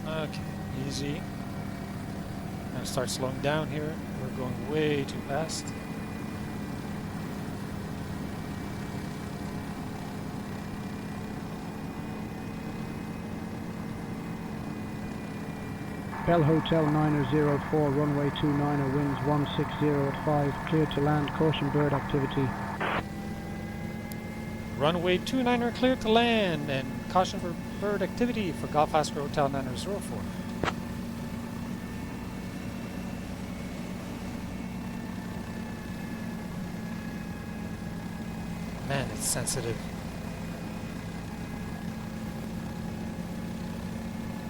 Okay, easy. I'm gonna start slowing down here. We're going way too fast. Bell Hotel 9004, runway 29, winds 160 at 5, clear to land, caution bird activity. Runway 29 clear to land, and caution for bird activity for Golf Oscar Hotel 9004. Man, it's sensitive.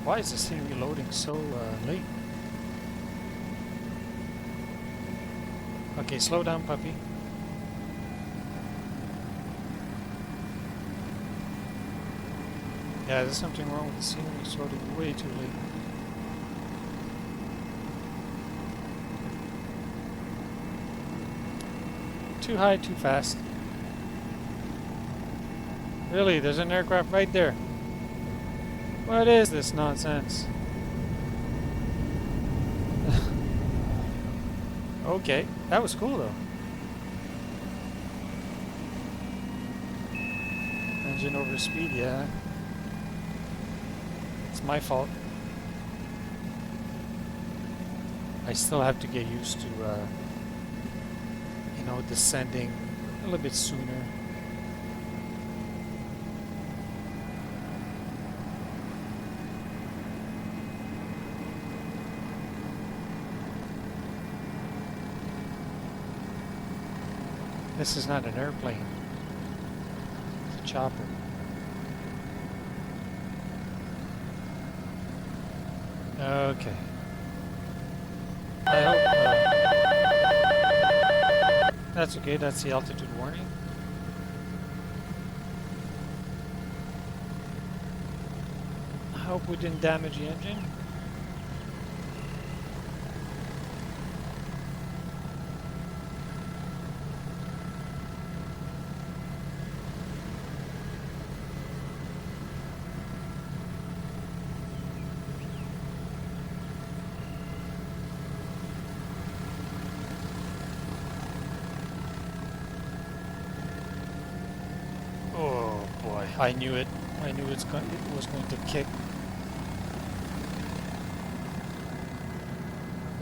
Why is this thing reloading so late? Okay, slow down, puppy. Yeah, there's something wrong with the scenery. It's loading way too late. Too high, too fast. Really, there's an aircraft right there. What is this nonsense? Okay, that was cool though. Engine over speed, yeah. It's my fault. I still have to get used to, you know, descending a little bit sooner. This is not an airplane. It's a chopper. Okay. I hope that's okay. That's the altitude warning. I hope we didn't damage the engine. I knew it. I knew it was going to kick.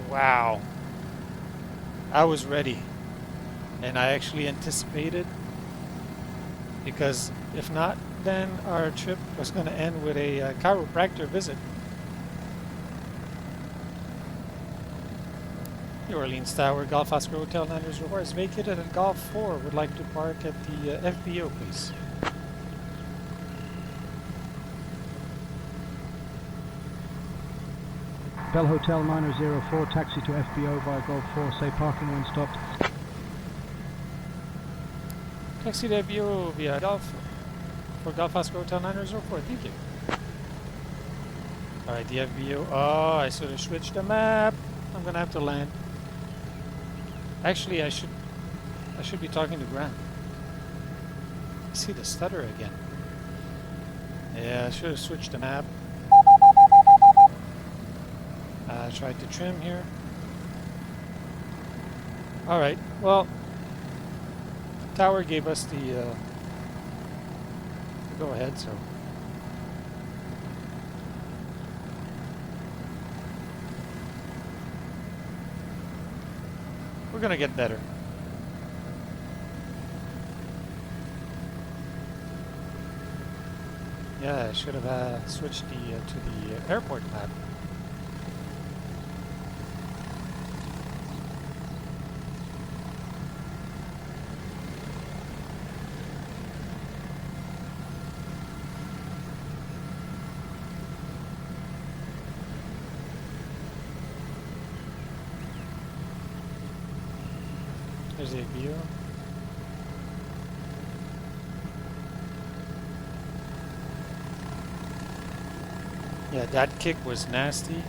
Wow. I was ready. And I actually anticipated. Because if not, then our trip was going to end with a chiropractor visit. New Orleans Tower, Golf Oscar Hotel 9004 is vacated and Golf 4 would like to park at the FBO, please. Bell Hotel 9004, taxi to FBO via Golf 4, say parking when stopped. Taxi to FBO via Golf for Golf Oscar Hotel 9004, thank you. Alright, the FBO. Oh, I should have switched the map. I'm gonna have to land. Actually, I should be talking to Grant. I see the stutter again. Yeah, I should have switched the map. I tried to trim here. Alright, well, Tower gave us the go ahead, so. We're gonna get better. Yeah, I should have switched to the airport map. There's a view. Yeah, that kick was nasty,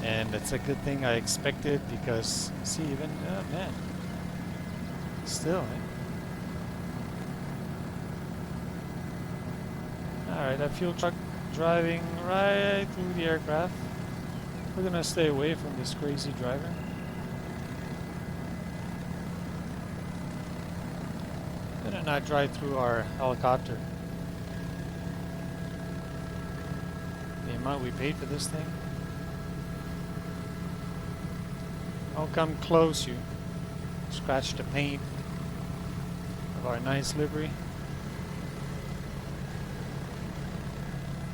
and it's a good thing I expected because, see, even, oh man, still, Alright, a fuel truck driving right through the aircraft. We're gonna stay away from this crazy driver. Better not drive through our helicopter. The amount we paid for this thing. Don't come close, you scratch the paint of our nice livery.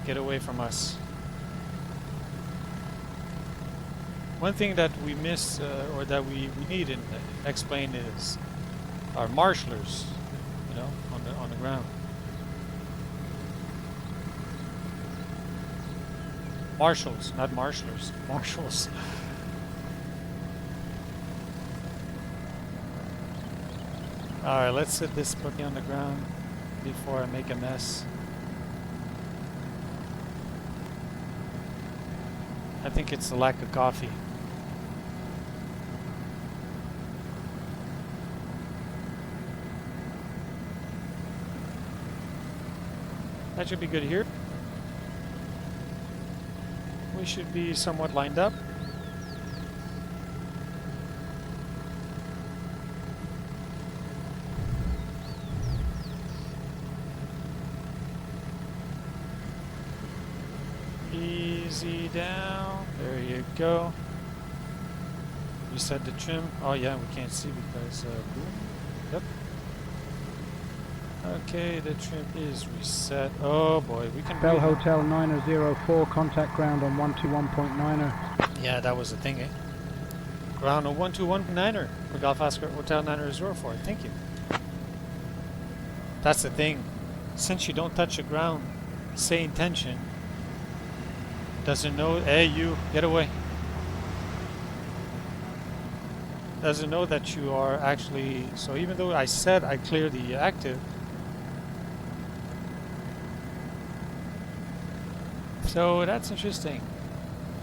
Get away from us. One thing that we miss, or that we need to explain is our marshalers, you know, on the ground. Marshals, not marshalers. Marshals. Alright, let's set this puppy on the ground before I make a mess. I think it's the lack of coffee. That should be good here. We should be somewhat lined up. Easy down. There you go. Reset the trim. Oh yeah, we can't see because boom. Yep. Okay, the trim is reset. Oh boy, we can. Bell Hotel 904, contact ground on 121.9er. Yeah, that was the thing, eh? Ground on 121.9er for Golf Oscar Hotel 904. Thank you. That's the thing. Since you don't touch the ground, say intention. Doesn't know. Hey, you get away. Doesn't know that you are actually. So even though I said I clear the active. So that's interesting.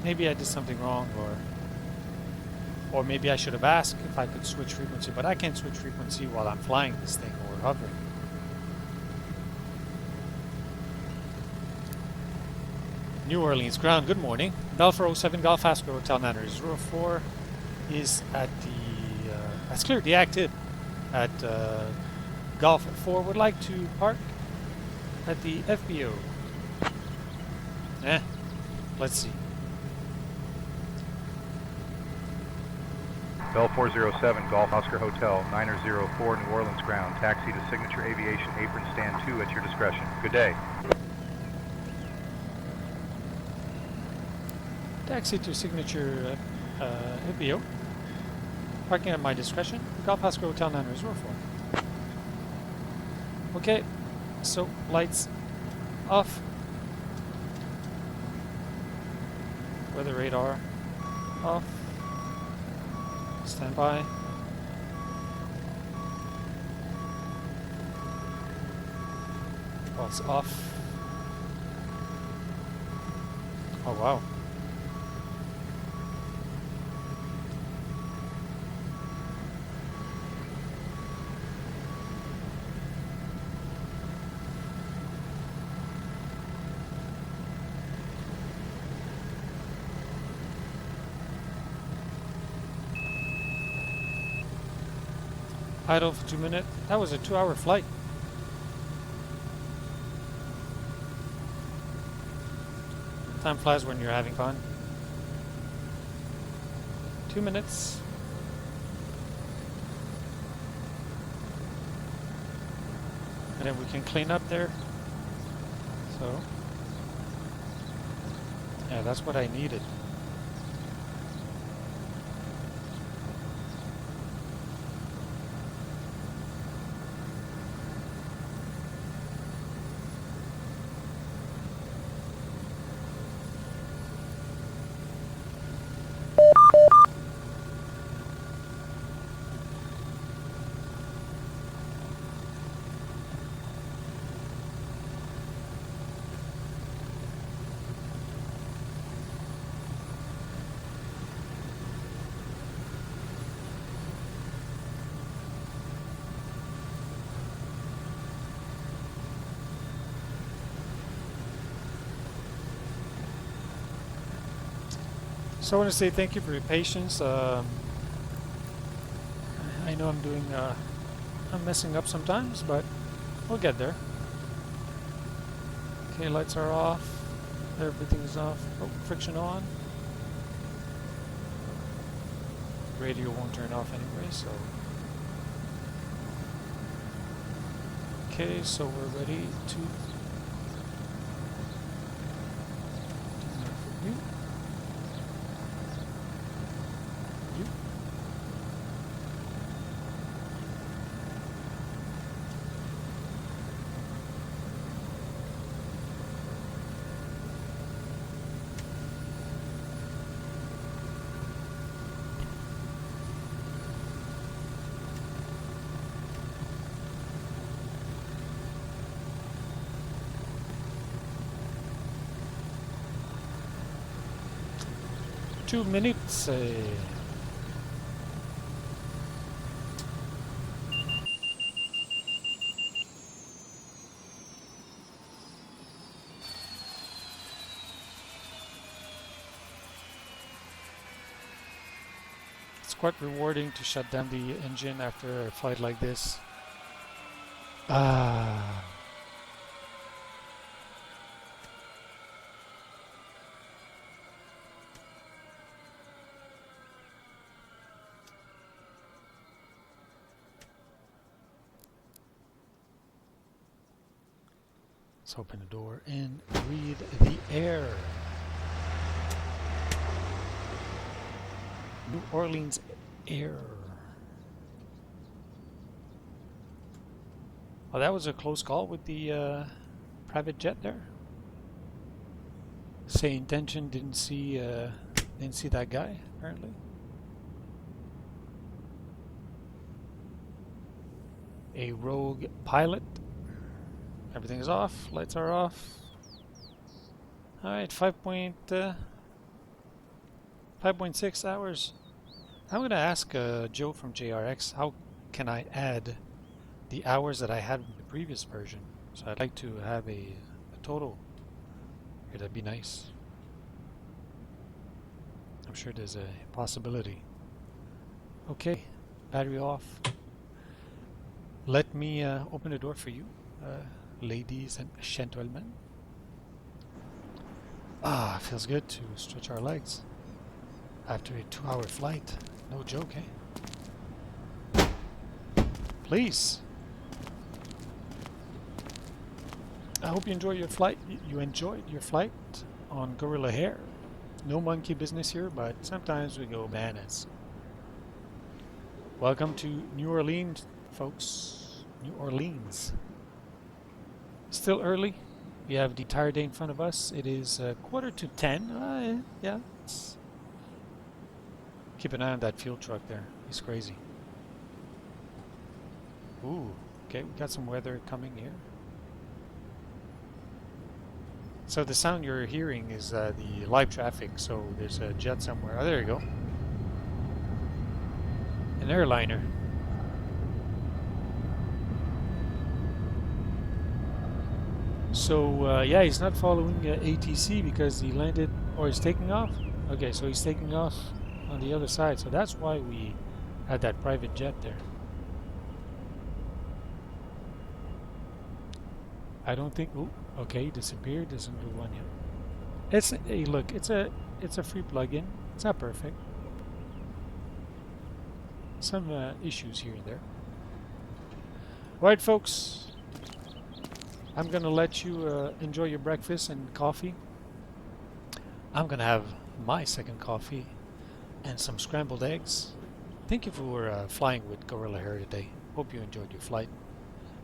Maybe I did something wrong, or maybe I should have asked if I could switch frequency, but I can't switch frequency while I'm flying this thing or hovering. New Orleans ground, good morning. Bell 407 Golf Oscar Hotel 904 is at the, has cleared the active at Golf 4. Would like to park at the FBO. Let's see. Bell 407, Golf Oscar Hotel, 904 New Orleans ground. Taxi to Signature Aviation Apron Stand 2 at your discretion. Good day. Taxi to Signature FBO. Parking at my discretion. Golf Oscar Hotel 904. Okay, so lights off. Weather radar off. Stand by. Pulse off. Oh wow. Idle for 2 minutes. That was a 2-hour flight. Time flies when you're having fun. 2 minutes. And then we can clean up there. So, yeah, that's what I needed. So I want to say thank you for your patience. I know I'm doing, I'm messing up sometimes, but we'll get there. Okay, lights are off. Everything's off. Oh, friction on. radio won't turn off anyway, so. Okay, so we're ready to you. 2 minutes. It's quite rewarding to shut down the engine after a flight like this. Let's open the door and breathe the air. New Orleans air. Well, that was a close call with the private jet there. Say Intention didn't see that guy apparently. A rogue pilot. Everything is off. Lights are off. All right, 5.6 hours. I'm gonna ask Joe from JRX how can I add the hours that I had in the previous version. So I'd like to have a total. Here, that'd be nice. I'm sure there's a possibility. Okay, battery off. Let me open the door for you, ladies and gentlemen. Ah, feels good to stretch our legs after a 2-hour flight. No joke, eh? Please. I hope you enjoy your flight. You enjoyed your flight on Gorilla Hair. No monkey business here, but sometimes we go bananas. Welcome to New Orleans, folks. New Orleans. Still early. We have the entire day in front of us. It is 9:45. Yeah. Keep an eye on that fuel truck there. He's crazy. Ooh. Okay, we got some weather coming here. So the sound you're hearing is the live traffic. So there's a jet somewhere. Oh, there you go. An airliner. So yeah, he's not following ATC because he landed, or he's taking off. Okay, so he's taking off on the other side. So that's why we had that private jet there. I don't think. Oh, okay, disappeared. Doesn't do one yet. It's hey, look. It's a free plugin. It's not perfect. Some issues here and there. All right, folks. I'm gonna let you enjoy your breakfast and coffee. I'm gonna have my second coffee and some scrambled eggs. Thank you for flying with Gorilla Hair today. Hope you enjoyed your flight.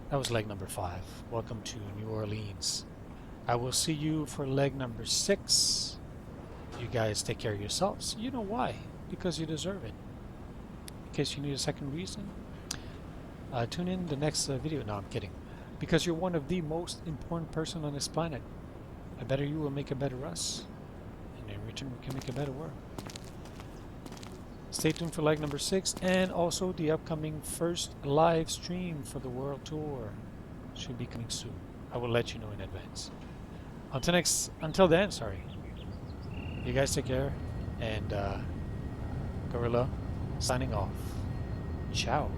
That was leg number 5. Welcome to New Orleans. I will see you for leg number 6. You guys take care of yourselves. You know why? Because you deserve it. In case you need a second reason, tune in the next video. No, I'm kidding. Because you're one of the most important person on this planet. A better you will make a better us. And in return, we can make a better world. Stay tuned for leg number 6 and also the upcoming first live stream for the world tour. Should be coming soon. I will let you know in advance. Until then, sorry. You guys take care, and Gorilla signing off. Ciao.